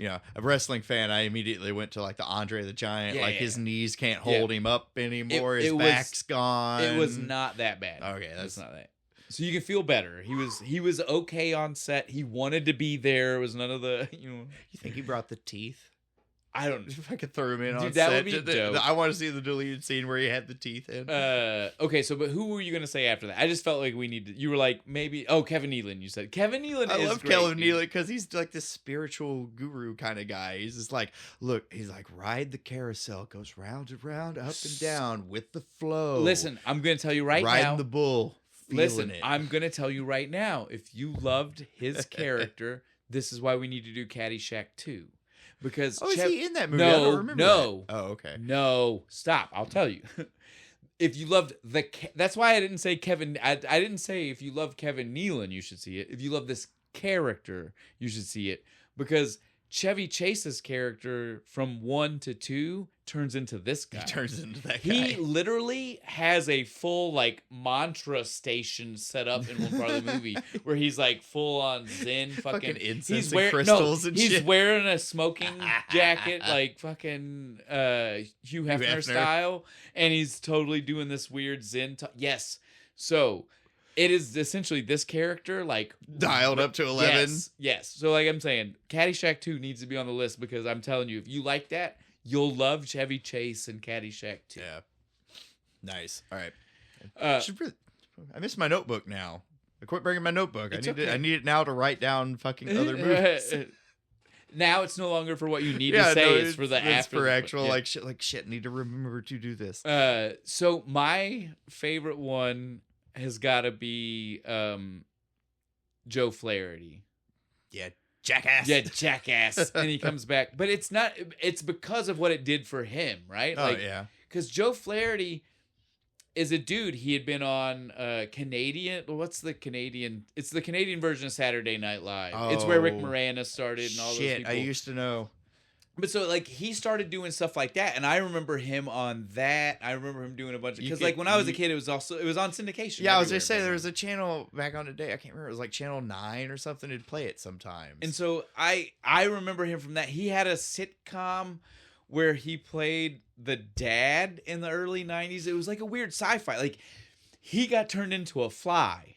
S2: Yeah, a wrestling fan, I immediately went to like the Andre the Giant. His knees can't hold him up anymore. His back's gone.
S1: It was not that bad.
S2: Okay, that's
S1: not that. So you can feel better. He was okay on set. He wanted to be there. It was none of the
S2: You think he brought the teeth?
S1: I don't know
S2: if I could throw him in on
S1: that
S2: set.
S1: Would be dope.
S2: I want to see the deleted scene where he had the teeth in.
S1: Okay, so but who were you gonna say after that? I just felt like we needed. You were like maybe. Oh, Kevin Nealon. You said Kevin Nealon. I love
S2: Kevin Nealon because he's like this spiritual guru kind of guy. He's just like, look, he's like, ride the carousel, goes round and round, up and down with the flow.
S1: Listen, I'm gonna tell you right now.
S2: Riding the bull.
S1: Listen, I'm gonna tell you right now. If you loved his character, this is why we need to do Caddyshack 2. Because
S2: is he in that movie? I don't remember that. Oh, okay.
S1: No, stop. I'll tell you. If you loved that's why I didn't say Kevin. I didn't say if you love Kevin Nealon, you should see it. If you love this character, you should see it. Because Chevy Chase's character from 1 to 2 turns into this guy.
S2: He turns into that guy.
S1: He literally has a full like mantra station set up in one part of the movie where he's like full on Zen fucking
S2: incense and crystals and shit.
S1: He's wearing a smoking jacket like fucking Hugh Hefner style, and he's totally doing this weird Zen. Yes, so. It is essentially this character, like...
S2: dialed up to 11?
S1: Yes. So, like I'm saying, Caddyshack 2 needs to be on the list because I'm telling you, if you like that, you'll love Chevy Chase and Caddyshack 2.
S2: Yeah. Nice. All right. I miss my notebook now. I quit bringing my notebook. I need it now to write down fucking other movies.
S1: Now it's no longer for what you need to say. It's for the after.
S2: It's for actual, shit, need to remember to do this.
S1: So, my favorite one... has got to be Joe Flaherty.
S2: Yeah, jackass.
S1: Yeah, jackass. And he comes back. But it's not... It's because of what it did for him, right?
S2: Oh, yeah.
S1: Because Joe Flaherty is a dude. He had been on Canadian... What's the Canadian... It's the Canadian version of Saturday Night Live. Oh, it's where Rick Moranis started and all those people.
S2: I used to know.
S1: But so, like, he started doing stuff like that, and I remember him on that. I remember him doing a bunch of... Because, like, when I was a kid, it was on syndication.
S2: Yeah, I was going to say, there was a channel back on the day. I can't remember. It was, like, Channel 9 or something. It'd play it sometimes.
S1: And so, I remember him from that. He had a sitcom where he played the dad in the early 90s. It was, like, a weird sci-fi. Like, he got turned into a fly.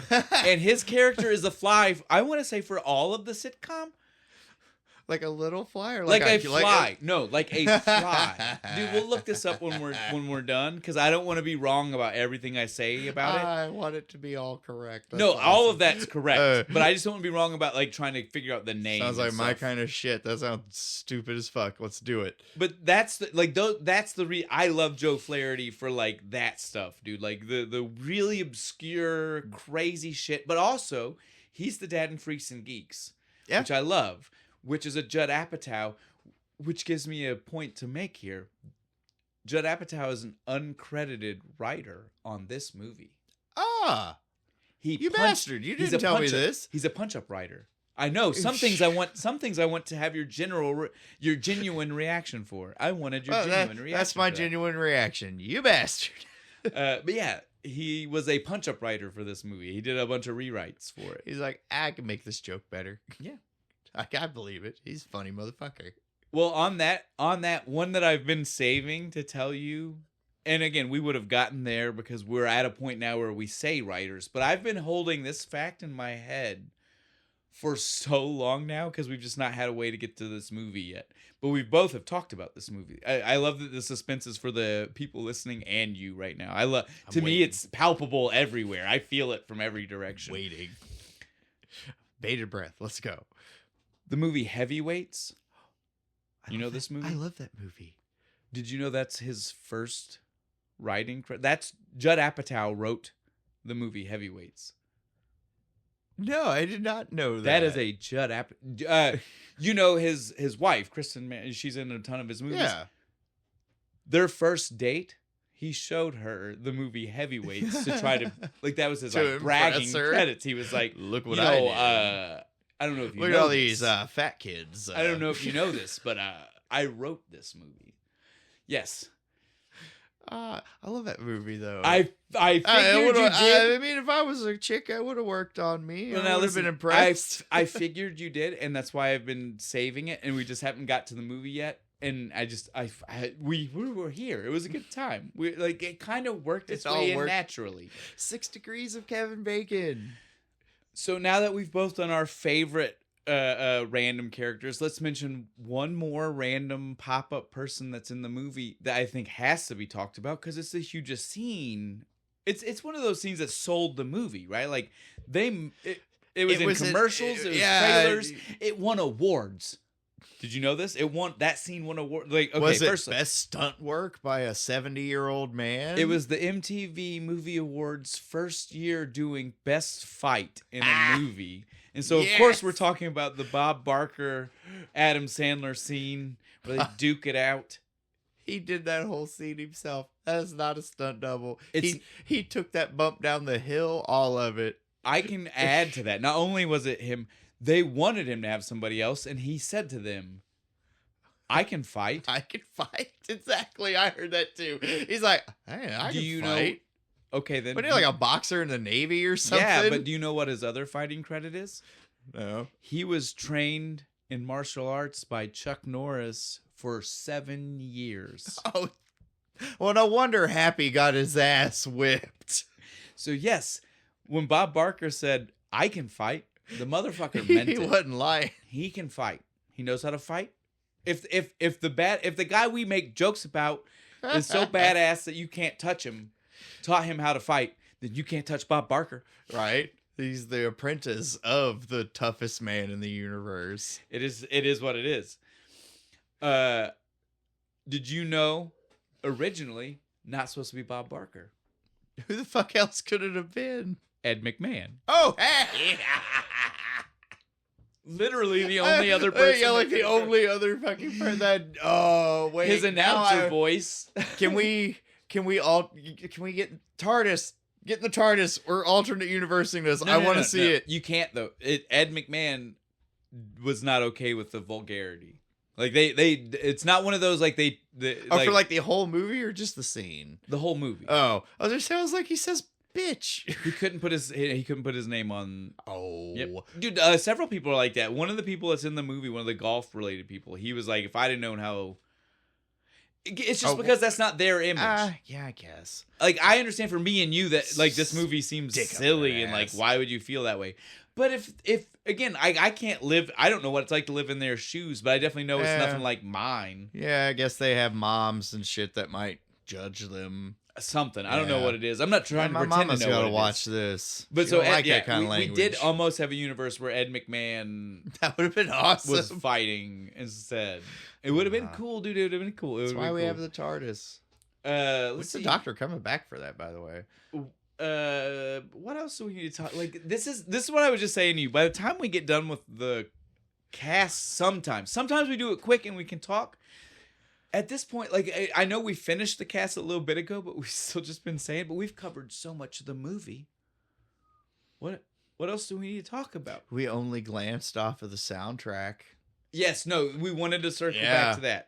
S1: And his character is a fly, I want to say, for all of the sitcom.
S2: Like a little fly, or
S1: like a fly. No, like a fly. Dude, we'll look this up when we're done, because I don't want to be wrong about everything I say about it.
S2: I want it to be all correct. That's
S1: No, all
S2: awesome.
S1: of that's correct, but I just don't want to be wrong about like trying to figure out the name.
S2: Sounds like
S1: and
S2: my
S1: stuff.
S2: kind of shit. That sounds stupid as fuck. Let's do it.
S1: But that's I love Joe Flaherty for like that stuff, dude. Like the really obscure, crazy shit. But also, he's the dad in Freaks and Geeks, which I love. Which is a Judd Apatow, which gives me a point to make here. Judd Apatow is an uncredited writer on this movie.
S2: Ah, you bastard! You didn't tell me this.
S1: He's a punch-up writer. I know some things I want. Some things I want to have your genuine reaction for. I wanted your genuine reaction.
S2: That's my genuine reaction. You bastard.
S1: But yeah, he was a punch-up writer for this movie. He did a bunch of rewrites for it.
S2: He's like, I can make this joke better.
S1: Yeah.
S2: I believe it. He's a funny motherfucker.
S1: Well, on that one that I've been saving to tell you, and again, we would have gotten there because we're at a point now where we say writers, but I've been holding this fact in my head for so long now because we've just not had a way to get to this movie yet. But we both have talked about this movie. I love that the suspense is for the people listening and you right now. To me, it's palpable everywhere. I feel it from every direction.
S2: Waiting. Bated breath. Let's go.
S1: The movie Heavyweights. You know this movie?
S2: I love that movie.
S1: Did you know that's his first writing credit? That's Judd Apatow wrote the movie Heavyweights.
S2: No, I did not know that.
S1: That is a Judd Apatow. You know his wife, Kristen. She's in a ton of his movies.
S2: Yeah.
S1: Their first date, he showed her the movie Heavyweights to try to like that was his like bragging credits. He was like,
S2: "Look what I did."
S1: I don't know if you
S2: look
S1: know
S2: at all
S1: this.
S2: these fat kids.
S1: I don't know if you know this, but I wrote this movie. Yes.
S2: I love that movie though.
S1: I figured you did.
S2: I mean, if I was a chick, I would have worked on me.
S1: Well,
S2: I would have been impressed.
S1: I figured you did, and that's why I've been saving it, and we just haven't got to the movie yet. And we were here. It was a good time. We like it kind of worked its way in naturally.
S2: 6 degrees of Kevin Bacon.
S1: So now that we've both done our favorite random characters, let's mention one more random pop-up person that's in the movie that I think has to be talked about because it's the hugest scene. It's one of those scenes that sold the movie, right? Like it was in commercials, it was trailers, it won awards. Did you know this? That scene won awards. Like, okay,
S2: was it
S1: first
S2: best stunt work by a 70-year-old man?
S1: It was the MTV Movie Awards first year doing best fight in a movie. And so, of course, we're talking about the Bob Barker, Adam Sandler scene where they duke it out.
S2: He did that whole scene himself. That is not a stunt double. He took that bump down the hill, all of it.
S1: I can add to that. Not only was it him, they wanted him to have somebody else, and he said to them, I can fight.
S2: I can fight. Exactly. I heard that too. He's like, hey, I can fight.
S1: Okay, then.
S2: But like a boxer in the Navy or something?
S1: Yeah, but do you know what his other fighting credit is?
S2: No.
S1: He was trained in martial arts by Chuck Norris for 7 years.
S2: Oh, well, no wonder Happy got his ass whipped.
S1: So, yes, when Bob Barker said, I can fight, the motherfucker meant it.
S2: He wasn't lying.
S1: He can fight. He knows how to fight. If the guy we make jokes about is so badass that you can't touch him, taught him how to fight, then you can't touch Bob Barker.
S2: Right? He's the apprentice of the toughest man in the universe.
S1: It is what it is. Did you know originally not supposed to be Bob Barker?
S2: Who the fuck else could it have been?
S1: Ed McMahon.
S2: Oh, hey!
S1: Literally the only other person.
S2: Yeah, like the only other fucking person that. Oh wait,
S1: his announcer voice.
S2: Can we get TARDIS? Get in the TARDIS. We're alternate universing this. I want to see it.
S1: You can't though. Ed McMahon was not okay with the vulgarity. Like they it's not one of those like they
S2: for like the whole movie or just the scene.
S1: The whole movie.
S2: Oh, I was sounds like he says bitch.
S1: He couldn't put his name on.
S2: Oh,
S1: yep. Dude, several people are like that. One of the people that's in the movie, one of the golf related people, he was like, if I'd have known how. It's just because that's not their image.
S2: Yeah, I guess.
S1: Like, I understand for me and you that, like, this movie seems silly and, like, why would you feel that way? But if again, I can't live, I don't know what it's like to live in their shoes, but I definitely know it's nothing like mine.
S2: Yeah, I guess they have moms and shit that might judge them.
S1: Something. I don't know what it is. I'm not trying to pretend to know
S2: gotta
S1: what it
S2: watch
S1: is.
S2: this.
S1: But
S2: she
S1: so,
S2: like
S1: Ed,
S2: that kind of
S1: we
S2: language.
S1: did almost have a universe where Ed McMahon
S2: That would have been awesome.
S1: was fighting instead. It would have been cool, dude. It would have been cool.
S2: That's why we have the TARDIS.
S1: Let's
S2: see.
S1: see.
S2: The Doctor coming back for that, by the way.
S1: What else do we need to talk? Like, this is what I was just saying to you. By the time we get done with the cast, sometimes we do it quick and we can talk. At this point, like, I know we finished the cast a little bit ago, but we've still just been saying, but we've covered so much of the movie. What else do we need to talk about?
S2: We only glanced off of the soundtrack.
S1: Yes, no, we wanted to circle back to that.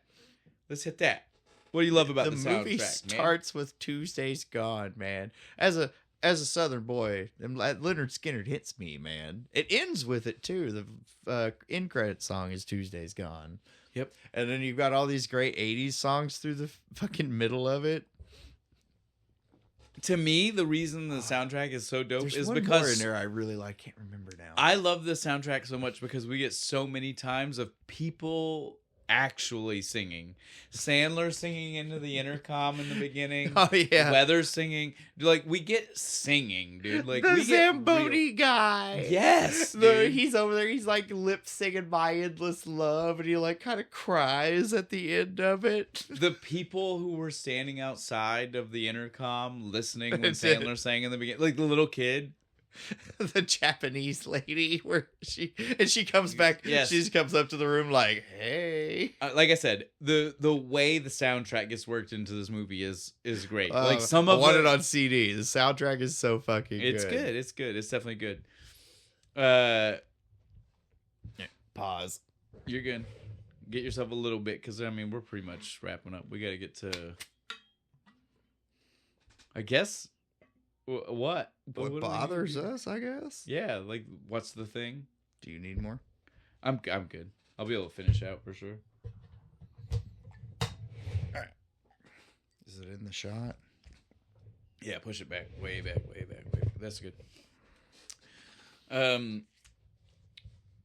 S1: Let's hit that. What do you love about the soundtrack,
S2: movie starts with Tuesday's Gone, man. As a Southern boy, Leonard Skinner hits me, man. It ends with it too. The end credit song is Tuesday's Gone.
S1: Yep.
S2: And then you've got all these great 80s songs through the fucking middle of it.
S1: To me, the reason the soundtrack is so dope is
S2: one
S1: because
S2: more in there I really like. Can't remember now.
S1: I love the soundtrack so much because we get so many times of people actually singing. Sandler singing into the intercom in the beginning.
S2: Oh yeah.
S1: Weather singing. Like, we get singing, dude. Like,
S2: the
S1: we get
S2: Zamboni guy.
S1: Yes, dude.
S2: He's over there. He's like lip singing "My Endless Love," and he like kind of cries at the end of it.
S1: The people who were standing outside of the intercom listening when Sandler sang in the beginning, like the little kid.
S2: The Japanese lady where she comes back.
S1: Yes.
S2: She just comes up to the room like, hey.
S1: Like I said, the way the soundtrack gets worked into this movie is great. Like, some
S2: I
S1: of
S2: want it on CD. The soundtrack is so fucking good.
S1: It's good. It's good. It's definitely good.
S2: Pause.
S1: You're good. Get yourself a little bit, because I mean, we're pretty much wrapping up. We got to get to, I guess, what
S2: bothers us, I guess.
S1: Yeah, like, what's the thing?
S2: Do you need more?
S1: I'm good. I'll be able to finish out for sure.
S2: All right. Is it in the shot?
S1: Yeah, push it back, way back. That's good.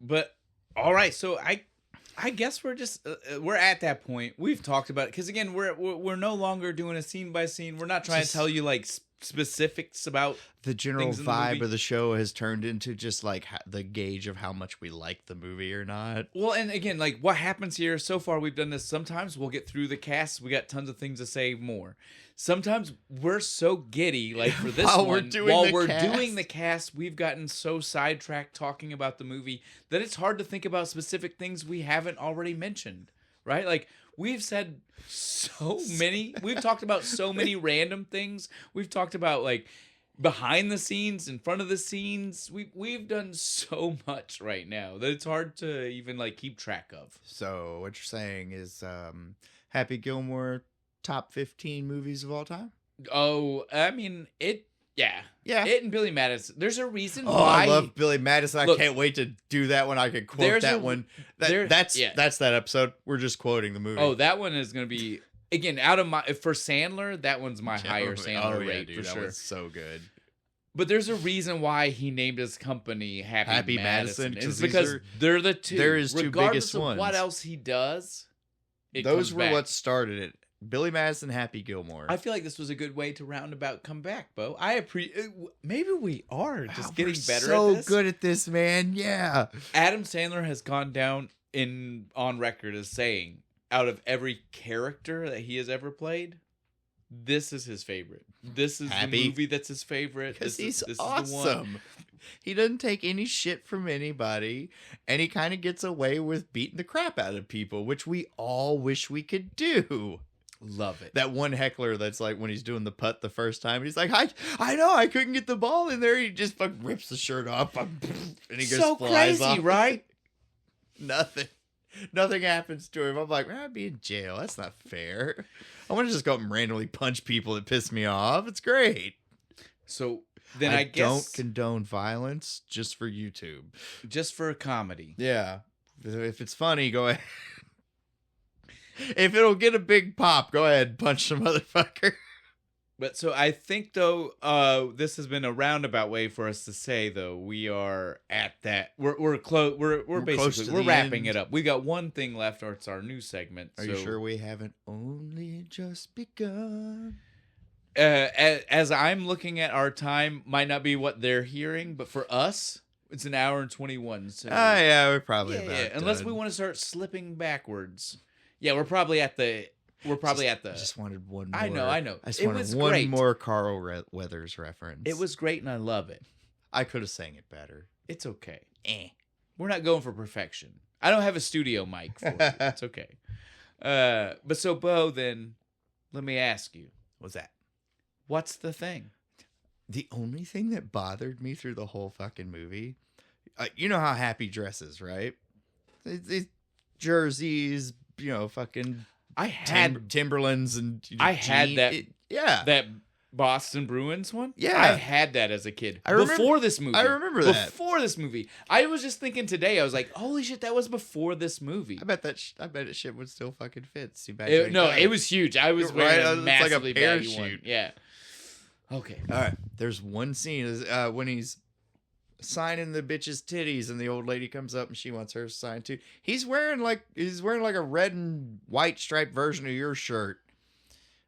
S1: But all right, so I guess we're just we're at that point. We've talked about it because again, we're no longer doing a scene by scene. We're not trying to tell you like specifics about
S2: the general vibe
S1: movie.
S2: of the show has turned into just like the gauge of how much we like the movie or not.
S1: Well, and again, like what happens here so far, we've done this. Sometimes we'll get through the cast. We got tons of things to say more. Sometimes we're so giddy, like for this
S2: while
S1: one,
S2: we're
S1: doing the cast, we've gotten so sidetracked talking about the movie that it's hard to think about specific things we haven't already mentioned, right? Like we've said we've talked about so many random things. We've talked about like behind the scenes, in front of the scenes. We've done so much right now that it's hard to even like keep track of.
S2: So what you're saying is Happy Gilmore top 15 movies of all time?
S1: Oh, I mean, it and Billy Madison. There's a reason
S2: I
S1: why
S2: love Billy Madison. I can't wait to do that one. I could quote that one. That's that episode. We're just quoting the movie.
S1: Oh, that one is going to be again for Sandler. That one's my higher Sandler rate for
S2: that
S1: sure.
S2: Was so good.
S1: But there's a reason why he named his company Happy Madison. It's because they're the two.
S2: They're his two
S1: regardless
S2: biggest
S1: of
S2: ones.
S1: What else he does,
S2: those were
S1: back.
S2: what started it. Billy Madison, Happy Gilmore.
S1: I feel like this was a good way to roundabout come back, Bo. Maybe we are just getting better
S2: so
S1: at this.
S2: Good at this, man. Yeah.
S1: Adam Sandler has gone down on record as saying, out of every character that he has ever played, this is his favorite. This is the movie that's his favorite.
S2: Because he's
S1: this
S2: awesome.
S1: Is the one.
S2: He doesn't take any shit from anybody, and he kind of gets away with beating the crap out of people, which we all wish we could do.
S1: Love it.
S2: That one heckler that's like when he's doing the putt the first time, he's like, I know I couldn't get the ball in there. He just fucking rips the shirt off, and he just
S1: so
S2: flies
S1: crazy,
S2: off.
S1: right?
S2: Nothing happens to him. I'm like, I'd be in jail. That's not fair. I want to just go up and randomly punch people that piss me off. It's great.
S1: So then I guess
S2: don't condone violence just for YouTube.
S1: Just for comedy.
S2: Yeah. If it's funny, go ahead. If it'll get a big pop, go ahead and punch some motherfucker.
S1: But so I think though, this has been a roundabout way for us to say though we are at that. We're close. We're
S2: close
S1: basically
S2: to
S1: we're
S2: the
S1: wrapping
S2: end.
S1: it up. We got one thing left, or it's our new segment.
S2: Are you sure we haven't only just begun?
S1: As I'm looking at our time, might not be what they're hearing, but for us, it's an hour and 21. So
S2: Yeah, we're probably
S1: yeah,
S2: about
S1: unless
S2: done.
S1: we want to start slipping backwards. Yeah, we're probably at the. We're probably at the.
S2: I just wanted one more.
S1: I know.
S2: I just
S1: It
S2: wanted
S1: was
S2: one
S1: great.
S2: more Carl Weathers reference.
S1: It was great, and I love it.
S2: I could have sang it better.
S1: It's okay. We're not going for perfection. I don't have a studio mic for it. It's okay. But so, Bo, then, let me ask you.
S2: What's that?
S1: What's the thing?
S2: The only thing that bothered me through the whole fucking movie, you know how Happy dresses, right? These jerseys, fucking
S1: I had
S2: Timberlands and
S1: I had that.
S2: Yeah,
S1: That Boston Bruins one?
S2: Yeah.
S1: I had that as a kid.
S2: I remember-
S1: before this movie.
S2: I remember that.
S1: Before this movie. I was just thinking today, I was like, holy shit, that was before this movie.
S2: I bet it shit would still fucking fit. Too bad.
S1: It was huge. I was
S2: Right,
S1: wearing
S2: it's
S1: a
S2: like a
S1: massively baggy
S2: parachute.
S1: one. Yeah. Okay.
S2: All right. There's one scene is when he's signing the bitch's titties, and the old lady comes up and she wants her signed too. He's wearing like a red and white striped version of your shirt.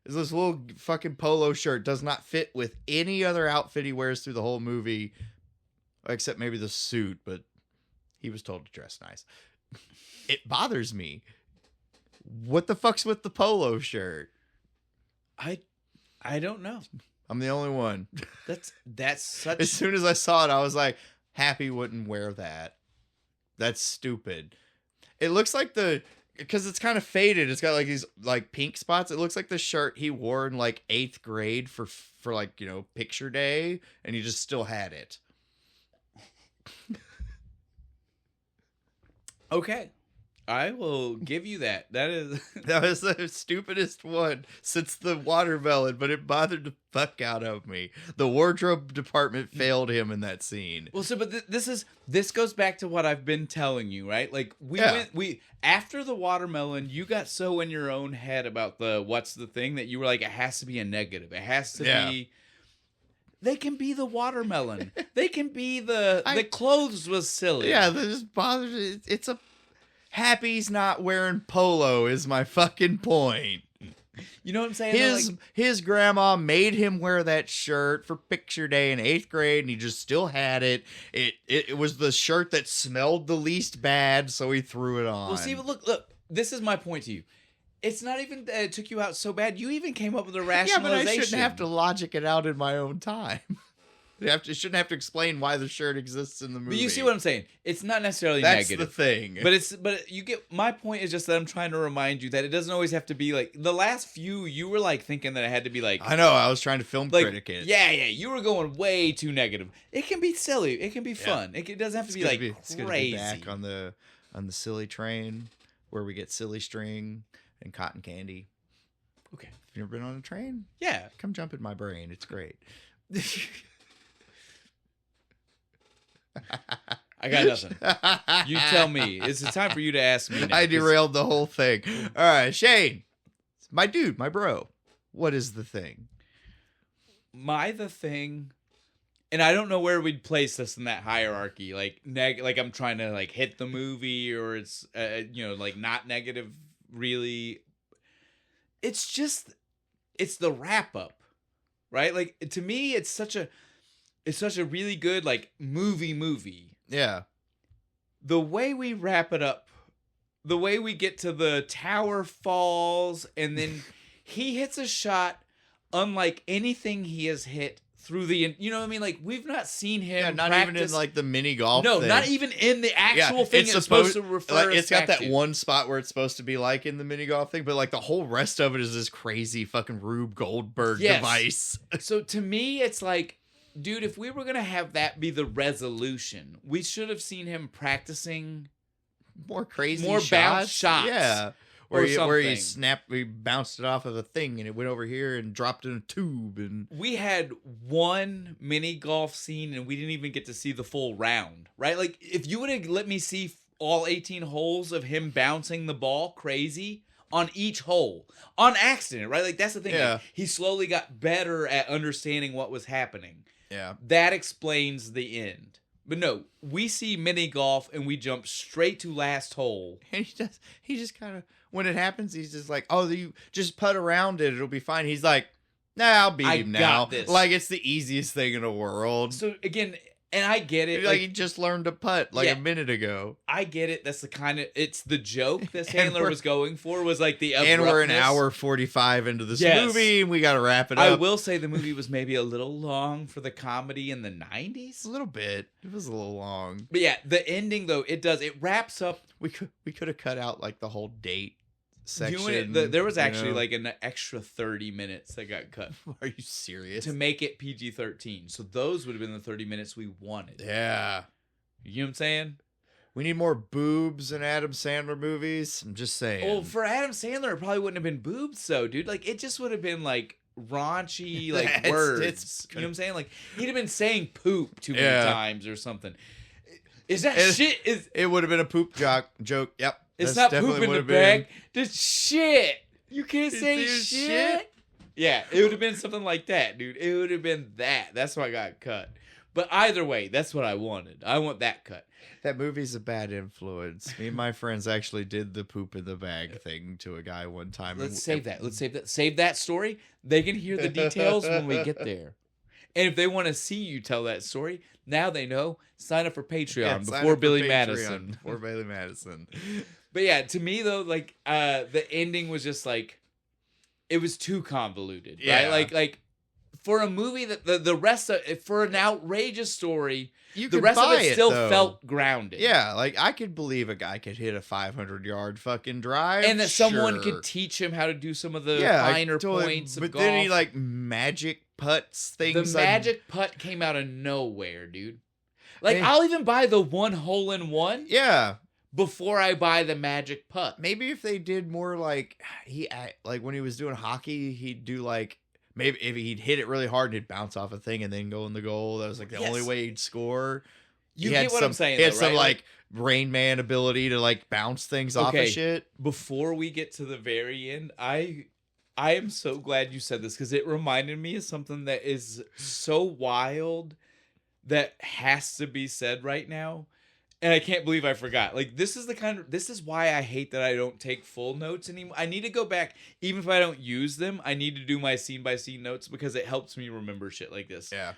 S2: It's this little fucking polo shirt, does not fit with any other outfit he wears through the whole movie, except maybe the suit. But he was told to dress nice. It bothers me. What the fuck's with the polo shirt?
S1: I don't know.
S2: I'm the only one.
S1: That's such.
S2: As soon as I saw it, I was like, Happy wouldn't wear that. That's stupid. It looks like because it's kind of faded. It's got like these like pink spots. It looks like the shirt he wore in like 8th grade for like, picture day, and he just still had it.
S1: Okay. I will give you that. That
S2: was the stupidest one since the watermelon, but it bothered the fuck out of me. The wardrobe department failed him in that scene.
S1: Well, so, but this goes back to what I've been telling you, right? Like we after the watermelon, you got so in your own head about what's the thing that you were like, it has to be a negative. It has to be. They can be the watermelon. They can be the clothes was silly.
S2: Yeah, that just bothers. It's a Happy's not wearing polo is my fucking point.
S1: You know what I'm saying?
S2: His grandma made him wear that shirt for picture day in 8th grade, and he just still had it. It was the shirt that smelled the least bad, so he threw it on.
S1: Well, see, but look. This is my point to you. It's not even that it took you out so bad. You even came up with a rationalization.
S2: Yeah, but I shouldn't have to logic it out in my own time. Shouldn't have to explain why the shirt exists in the movie.
S1: But you see what I'm saying? It's not necessarily
S2: That's
S1: negative.
S2: the thing.
S1: But you get my point is just that I'm trying to remind you that it doesn't always have to be like the last few. You were like thinking that it had to be like.
S2: I know. I was trying to film critic it.
S1: Yeah. You were going way too negative. It can be silly. It can be fun. It doesn't have to be like crazy.
S2: It's gonna be back on the silly train where we get silly string and cotton candy.
S1: Okay.
S2: Have you ever been on a train?
S1: Yeah.
S2: Come jump in my brain. It's great.
S1: I got nothing. You tell me. It's time for you to ask me now.
S2: I derailed the whole thing. All right, Shane. My dude, my bro. What is the thing?
S1: The thing, and I don't know where we'd place this in that hierarchy. Like I'm trying to like hit the movie, or it's like not negative really. It's the wrap up, right? Like to me, it's such a really good like movie.
S2: Yeah.
S1: The way we wrap it up, the way we get to the tower falls, and then he hits a shot unlike anything he has hit through the, you know what I mean? Like we've not seen him.
S2: Not
S1: practice.
S2: even in like the mini golf.
S1: No,
S2: thing.
S1: not even in the actual thing. It's supposed to refer.
S2: Like,
S1: us
S2: it's got
S1: back
S2: that
S1: to.
S2: one spot where it's supposed to be like in the mini golf thing, but like the whole rest of it is this crazy fucking Rube Goldberg device.
S1: So to me, it's like, dude, if we were gonna have that be the resolution, we should have seen him practicing
S2: more crazy,
S1: more bounce shots.
S2: Yeah.
S1: Where
S2: he bounced it off of a thing and it went over here and dropped in a tube. And
S1: we had one mini golf scene and we didn't even get to see the full round, right? Like if you would have let me see all 18 holes of him bouncing the ball crazy on each hole on accident, right? Like that's the thing.
S2: Yeah.
S1: Like, he slowly got better at understanding what was happening.
S2: Yeah.
S1: That explains the end. But no, we see mini golf and we jump straight to last hole.
S2: And he just kind of, when it happens, he's just like, oh, you just putt around it. It'll be fine. He's like, nah, I'll beat him now.
S1: This.
S2: Like, it's the easiest thing in the world.
S1: So again, and I get it.
S2: Like he just learned to putt a minute ago.
S1: I get it. That's the kind of, it's the joke that Sandler was going for, was like the abruptness.
S2: And we're an hour 45 into this movie, and we got to wrap it up.
S1: I will say the movie was maybe a little long for the comedy in the 90s.
S2: A little bit. It was a little long.
S1: But yeah, the ending though, it wraps up.
S2: We could have cut out like the whole date section.
S1: There was actually like an extra 30 minutes that got cut.
S2: Are you serious?
S1: To make it PG-13. So those would have been the 30 minutes we wanted.
S2: Yeah.
S1: You know what I'm saying?
S2: We need more boobs in Adam Sandler movies. I'm just saying.
S1: Well, for Adam Sandler, it probably wouldn't have been boobs though, dude. Like it just would have been like raunchy like words. You know what I'm saying? Like he'd have been saying poop too many times or something. Is that shit?
S2: It would have been a poop joke. Yep.
S1: It's not poop in the bag. Just shit. You can't say shit. Yeah, it would have been something like that, dude. It would have been that. That's why I got cut. But either way, that's what I wanted. I want that cut.
S2: That movie's a bad influence. Me and my friends actually did the poop in the bag thing to a guy one time.
S1: Let's save that. Save that story. They can hear the details when we get there. And if they want to see you tell that story, now they know. Sign up for Patreon before Billy Madison.
S2: Before Billy Madison.
S1: But yeah, to me though, like the ending was just like it was too convoluted, right? Like for a movie that the rest of for an outrageous story, the rest of it still felt grounded.
S2: Yeah, like I could believe a guy could hit a 500-yard fucking drive,
S1: and that someone could teach him how to do some of the finer points of golf.
S2: But then he like magic putts things.
S1: The magic putt came out of nowhere, dude. Like I'll even buy the 1 hole in one.
S2: Yeah.
S1: Before I buy the magic putt.
S2: Maybe if they did more like when he was doing hockey, he'd do like maybe if he'd hit it really hard and it'd bounce off a thing and then go in the goal. That was like the only way he'd score.
S1: You get what I'm saying.
S2: He had some like Rain Man ability to like bounce things off of shit.
S1: Before we get to the very end, I am so glad you said this because it reminded me of something that is so wild that has to be said right now. And I can't believe I forgot. Like, this is why I hate that I don't take full notes anymore. I need to go back, even if I don't use them, I need to do my scene-by-scene notes because it helps me remember shit like this.
S2: Yeah.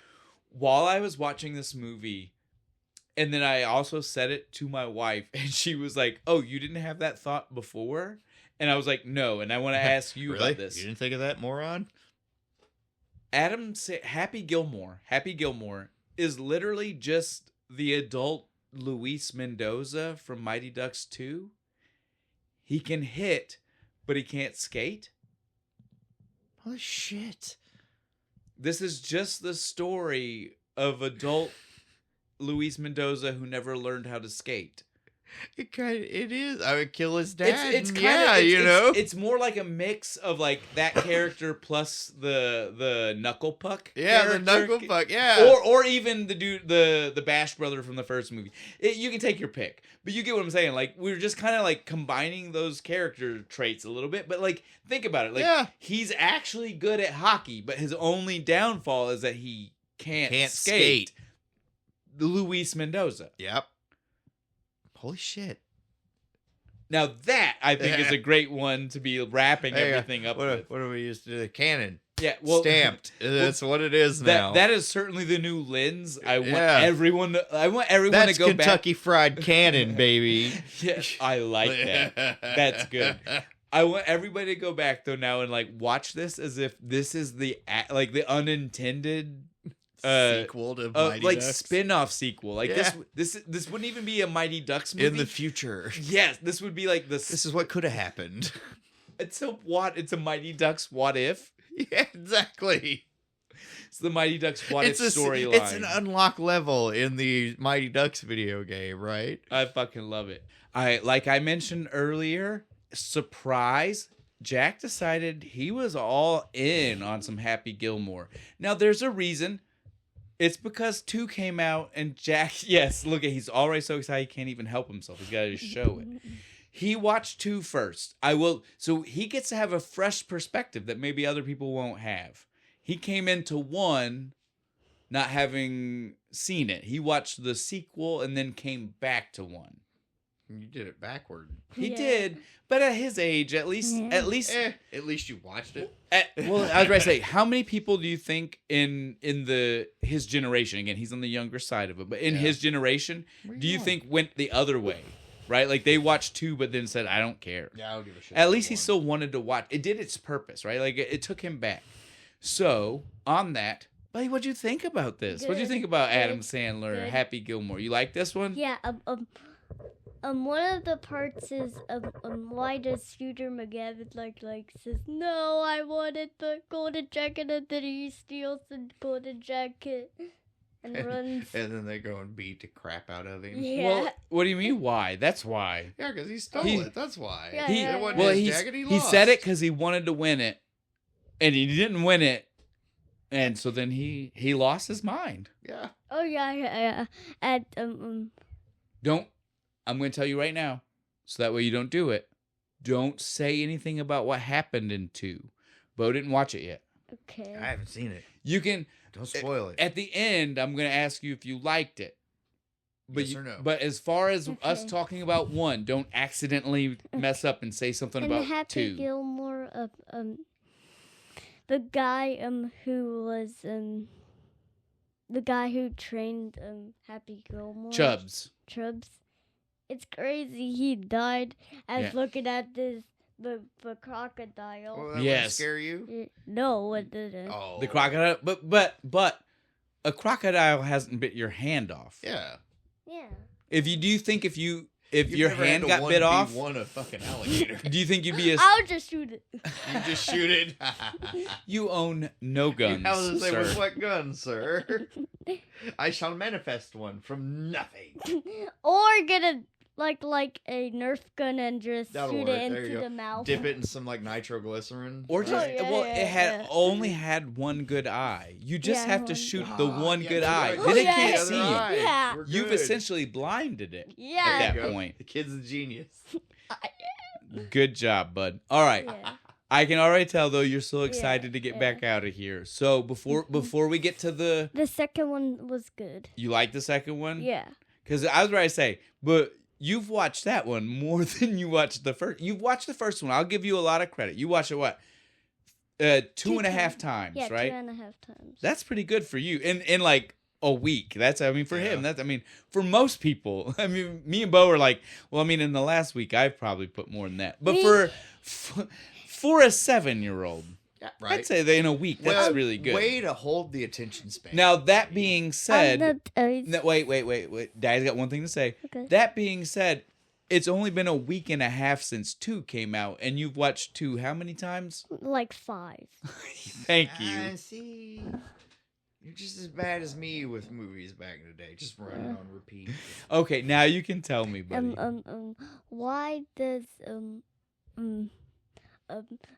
S1: While I was watching this movie, and then I also said it to my wife, and she was like, oh, you didn't have that thought before? And I was like, no, and I want to ask you about this.
S2: You didn't think of that, moron?
S1: Happy Gilmore is literally just the adult Luis Mendoza from Mighty Ducks 2. He can hit, but he can't skate.
S2: Holy shit.
S1: This is just the story of adult Luis Mendoza who never learned how to skate.
S2: It is. I would kill his dad.
S1: It's more like a mix of like that character plus the Knuckle Puck.
S2: Yeah, the Knuckle Puck. Yeah,
S1: or even the dude, the Bash brother from the first movie. You can take your pick, but you get what I'm saying. Like we're just kind of like combining those character traits a little bit. But like think about it. Like he's actually good at hockey, but his only downfall is that he can't skate. Luis Mendoza.
S2: Yep. Holy shit.
S1: Now that, I think, is a great one to be wrapping everything up with.
S2: What do we used to do? The cannon.
S1: Yeah, well...
S2: Stamped. That's what it is now.
S1: That is certainly the new lens. I want everyone to go
S2: That's
S1: back...
S2: That's Kentucky Fried Cannon, baby.
S1: Yeah, I like that. That's good. I want everybody to go back, though, now and, like, watch this as if this is the unintended...
S2: sequel to Mighty
S1: like
S2: Ducks.
S1: Spin-off sequel. Like this wouldn't even be a Mighty Ducks movie.
S2: In the future.
S1: Yes, this would be like
S2: this is what could have happened.
S1: It's a Mighty Ducks what if?
S2: Yeah, exactly.
S1: It's the Mighty Ducks what if storyline.
S2: It's an unlock level in the Mighty Ducks video game, right?
S1: I fucking love it. Like I mentioned earlier, surprise, Jack decided he was all in on some Happy Gilmore. Now there's a reason. It's because 2 came out and Jack, yes, look at, he's already so excited he can't even help himself. He's got to show it. He watched 2 first. So he gets to have a fresh perspective that maybe other people won't have. He came into 1 not having seen it. He watched the sequel and then came back to 1.
S2: You did it backward.
S1: He did, but at his age, at least
S2: At least you watched it.
S1: well, I was going to say, how many people do you think in his generation? Again, he's on the younger side of it, but in his generation, do you think went the other way? Right, like they watched 2, but then said, "I don't care."
S2: Yeah, I don't give a shit.
S1: At least he still wanted to watch. It did its purpose, right? Like it took him back. So on that, buddy, what'd you think about this? What'd you think about Adam Sandler,
S3: Good.
S1: Happy Gilmore? You like this one?
S3: Yeah. One of the parts is why does Shooter McGavin like says no, I wanted the golden jacket, and then he steals the golden jacket and runs.
S2: And then they go and beat the crap out of him.
S3: Yeah.
S1: Well, what do you mean? Why? That's why.
S2: Yeah, because he stole
S1: He-
S2: it. That's why.
S3: Yeah,
S1: He
S3: yeah,
S2: It wasn't
S3: yeah.
S1: well,
S2: his
S1: he
S2: jacket, he
S1: he
S2: lost.
S1: said it because he wanted to win it, and he didn't win it, and so then he lost his mind.
S2: Yeah.
S3: Oh yeah. And
S1: Don't. I'm going to tell you right now, so that way you don't do it. Don't say anything about what happened in 2. Bo didn't watch it yet.
S3: okay.
S2: I haven't seen it.
S1: You can.
S2: Don't spoil it.
S1: At the end, I'm going to ask you if you liked it. But
S2: Yes or no?
S1: But as far as us
S3: Okay.
S1: talking about 1, don't accidentally mess up and say something
S3: And
S1: about
S3: Happy
S1: 2.
S3: Gilmore, the guy who was the guy who trained Happy Gilmore.
S1: Chubbs.
S3: Chubbs. It's crazy. He died as
S1: Yeah.
S3: looking at the crocodile.
S2: Well, that
S1: Yes.
S2: wouldn't scare you?
S3: No, it didn't.
S2: Oh.
S1: The crocodile. But a crocodile hasn't bit your hand off.
S2: Yeah.
S3: Yeah.
S1: Do you think if your
S2: You've never
S1: hand
S2: had to
S1: got bit off,
S2: 1v1 a fucking alligator.
S1: do you think you'd be
S3: I'll just shoot it.
S2: You just shoot it.
S1: You own no guns,
S2: I was gonna say,
S1: sir.
S2: with what gun, sir? I shall manifest one from nothing.
S3: Or get a like a Nerf gun and just
S2: That'll
S3: shoot
S2: work.
S3: it
S2: There you
S3: into
S2: go.
S3: the mouth.
S2: Dip it in some like nitroglycerin.
S1: Or just
S3: yeah,
S1: well,
S3: yeah,
S1: it had
S3: yeah.
S1: only had one good eye. You just
S3: Yeah,
S1: have to
S3: one.
S1: shoot the one
S2: yeah,
S1: good
S2: you're
S1: eye.
S2: right.
S1: Then it
S3: yeah,
S1: can't
S3: yeah,
S1: see
S3: yeah.
S1: you.
S3: Yeah.
S2: We're
S1: You've
S2: good.
S1: essentially blinded it
S3: Yeah.
S1: at
S2: There
S1: that
S2: you go.
S1: point.
S2: The kid's a genius.
S1: Good job, bud. All right.
S3: Yeah.
S1: I can already tell though you're so
S3: Yeah,
S1: excited to get
S3: yeah.
S1: back out of here. So before we get to
S3: The second one was good.
S1: you like the second one?
S3: Yeah.
S1: Because I was ready to say, but you've watched that one more than you watched the first. You've watched the first one. I'll give you a lot of credit. You watched it what? 2.5 times,
S3: Yeah,
S1: right?
S3: 2.5 times.
S1: That's pretty good for you. In like a week. That's for him.
S2: Yeah.
S1: For most people. I mean, me and Bo are like, well, I mean, in the last week I've probably put more than that. But
S3: Me-
S1: for a 7-year-old,
S2: Yeah, right.
S1: I'd say that in a week that's really good.
S2: Way to hold the attention span.
S1: Now that being said,
S3: No,
S1: wait. Daddy's got one thing to say.
S3: Okay.
S1: That being said, it's only been a week and a half since 2 came out, and you've watched 2 how many times?
S3: like 5.
S1: Thank you.
S2: See, you're just as bad as me with movies back in the day, just running on repeat.
S1: Okay, now you can tell me, buddy.
S3: Why does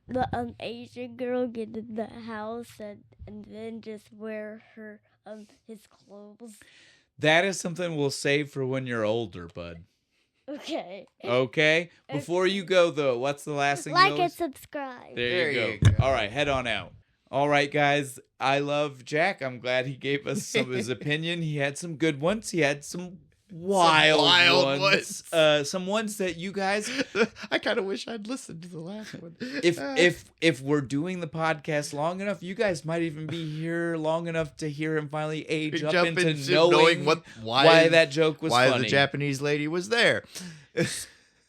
S3: the Asian girl get in the house and then just wear her his clothes?
S1: That is something we'll save for when you're older, bud.
S3: Okay.
S1: Okay? Before you go, though, what's the last thing
S3: Like
S1: you'll...
S3: and subscribe.
S1: There you go. All right, head on out. All right, guys. I love Jack. I'm glad he gave us some of his opinion. He had some good ones. He had some wild ones. Some ones that you guys...
S2: I kind of wish I'd listened to the last one.
S1: If we're doing the podcast long enough, you guys might even be here long enough to hear him finally age up
S2: Jump
S1: into
S2: into
S1: knowing
S2: why
S1: that joke was
S2: why
S1: funny.
S2: the Japanese lady was there.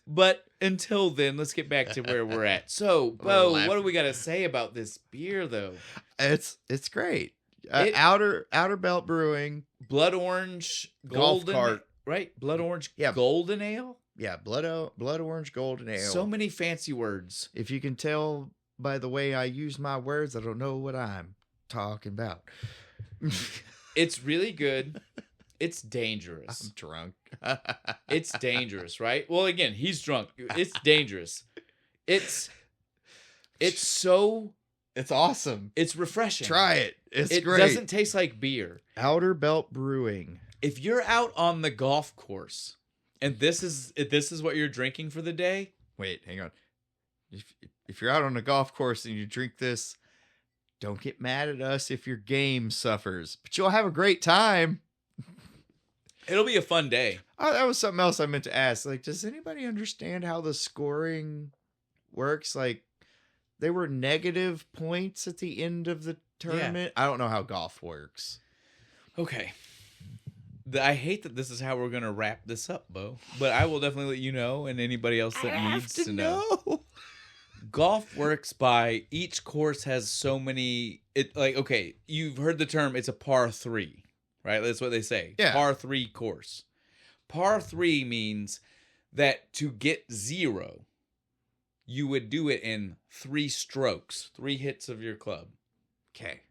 S1: But until then, let's get back to where we're at. So, Bo, what do we got to say about this beer, though?
S2: It's great.
S1: It-
S2: Outerbelt Brewing.
S1: Blood orange,
S2: Golf
S1: golden,
S2: cart.
S1: right? Blood orange,
S2: Yeah.
S1: golden ale.
S2: Yeah, blood orange golden ale.
S1: So many fancy words.
S2: If you can tell by the way I use my words, I don't know what I'm talking about.
S1: It's really good. It's
S2: I'm
S1: dangerous.
S2: drunk.
S1: It's dangerous, right? Well, again, he's drunk. It's dangerous. It's so
S2: It's awesome.
S1: it's refreshing.
S2: Try it. It's
S1: It
S2: great.
S1: doesn't taste like beer.
S2: Outerbelt Brewing.
S1: If you're out on the golf course And this is what you're drinking for the day.
S2: Wait, hang on. If you're out on a golf course and you drink this, don't get mad at us if your game suffers, but you'll have a great time.
S1: It'll be a fun day.
S2: Oh, that was something else I meant to ask. Like, does anybody understand how the scoring works? Like, they were negative points at the end of the tournament. I don't know how golf works.
S1: Okay. I hate that this is how we're going to wrap this up, Bo. But I will definitely let you know, and anybody else that needs to know. Golf works by each course has so many. Okay, you've heard the term. It's a par 3, right? That's what they say.
S2: Yeah.
S1: Par 3 course. Par 3 means that to get 0, you would do it in 3 strokes, 3 hits of your club.
S2: Okay.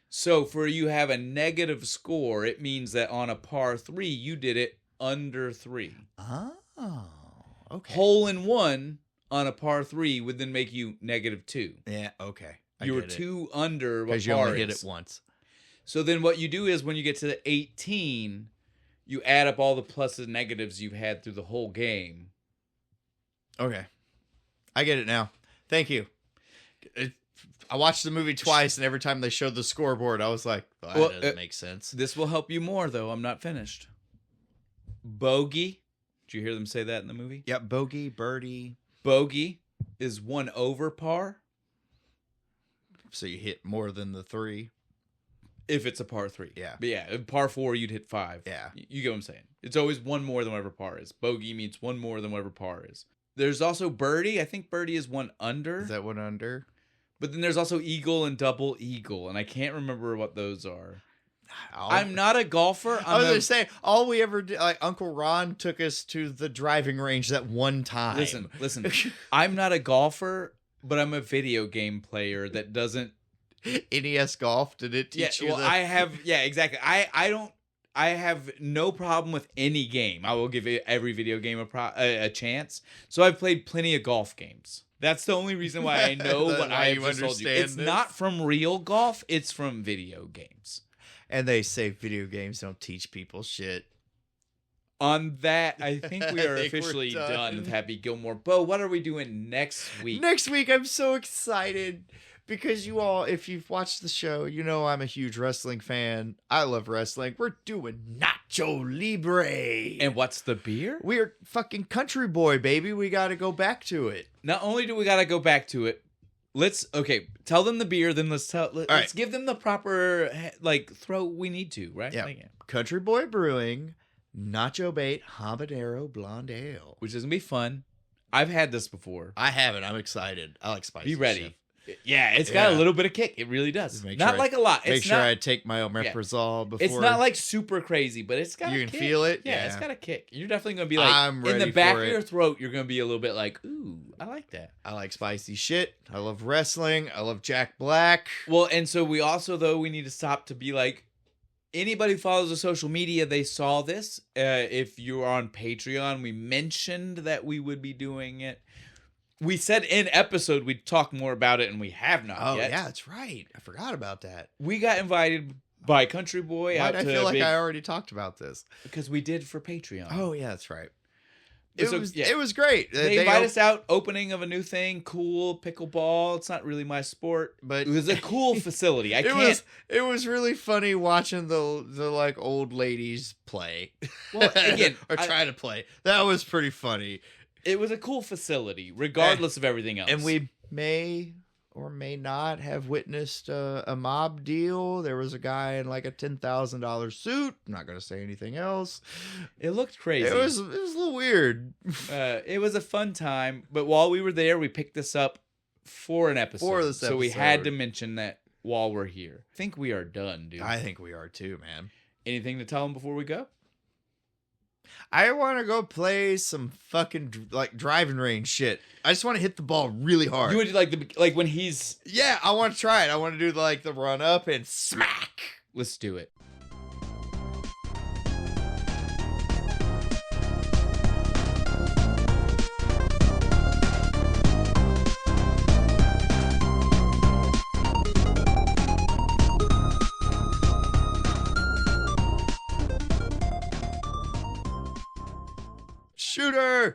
S1: So for you have a negative score, it means that on a par 3, you did it under 3.
S2: Oh, okay.
S1: Hole in one on a par 3 would then make you -2.
S2: Yeah, okay.
S1: You were 2 under what par
S2: because you only hit
S1: is.
S2: it once.
S1: So then what you do is when you get to the 18, you add up all the pluses and negatives you've had through the whole game.
S2: Okay. I get it now. Thank you. I watched the movie twice, and every time they showed the scoreboard, I was like, that doesn't make sense.
S1: This will help you more, though. I'm not finished. Bogey. Did you hear them say that in the movie?
S2: Yep, bogey, birdie.
S1: Bogey is 1 over par.
S2: So you hit more than the 3.
S1: If it's a par 3.
S2: Yeah.
S1: But yeah, par 4, you'd hit 5.
S2: Yeah.
S1: You get what I'm saying. It's always 1 more than whatever par is. Bogey means 1 more than whatever par is. There's also birdie. I think birdie is 1 under.
S2: Is that 1 under?
S1: But then there's also eagle and double eagle, and I can't remember what those are. I'm not a golfer.
S2: I was going to say, all we ever did, like Uncle Ron took us to the driving range that one time.
S1: Listen. I'm not a golfer, but I'm a video game player that doesn't.
S2: NES Golf, did it teach you that?
S1: I have, exactly. I have no problem with any game. I will give every video game a chance. So I've played plenty of golf games. That's the only reason why I know what I just told you. It's not from real golf. It's from video games.
S2: And they say video games don't teach people shit.
S1: On that, I think we are officially done with Happy Gilmore. Bo, what are we doing next week?
S2: Next week, I'm so excited. Because you all, if you've watched the show, you know I'm a huge wrestling fan. I love wrestling. We're doing Nacho Libre.
S1: And what's the beer?
S2: We're fucking country boy, baby. We got to go back to it.
S1: Not only do we got to go back to it, tell them the beer, then let's give them the proper, throw we need to, right?
S2: Yeah. Country Boy Brewing, Nacho Bait Habanero Blonde Ale.
S1: Which is going to be fun. I've had this before.
S2: I haven't. I'm excited. I like spicy
S1: Be ready.
S2: Shit.
S1: Yeah, it's got a little bit of kick. It really does. Not like a lot.
S2: Make sure I take my omeprazole before.
S1: It's not like super crazy, but it's got a kick.
S2: You can feel it?
S1: Yeah, it's got a kick. You're definitely going to be like,
S2: I'm ready
S1: in the back
S2: for
S1: of your throat, you're going to be a little bit like, ooh, I like that.
S2: I like spicy shit. I love wrestling. I love Jack Black.
S1: Well, and so we also, though, we need to stop to be like, anybody who follows the social media, they saw this. If you're on Patreon, we mentioned that we would be doing it. We said in episode we'd talk more about it, and we have not yet.
S2: Oh, yeah, that's right. I forgot about that.
S1: We got invited by Country Boy out to
S2: I feel like I already talked about this?
S1: Because we did for Patreon.
S2: Oh, yeah, that's right.
S1: It
S2: was great.
S1: They invited us out, opening of a new thing, cool, pickleball. It's not really my sport,
S2: but
S1: it was a cool facility.
S2: It was really funny watching the like old ladies play.
S1: Well, again,
S2: or try to play. That was pretty funny.
S1: It was a cool facility, regardless of everything else.
S2: And we may or may not have witnessed a mob deal. There was a guy in like a $10,000 suit. I'm not going to say anything else.
S1: It looked crazy.
S2: It was a little weird.
S1: It was a fun time. But while we were there, we picked this up for an episode.
S2: For this episode.
S1: So we had to mention that while we're here. I think we are done, dude.
S2: I think we are too, man.
S1: Anything to tell them before we go?
S2: I want to go play some fucking driving range shit. I just want to hit the ball really hard.
S1: You would do like when he's...
S2: Yeah, I want to try it. I want to do the run up and smack.
S1: Let's do it.
S2: Shooter!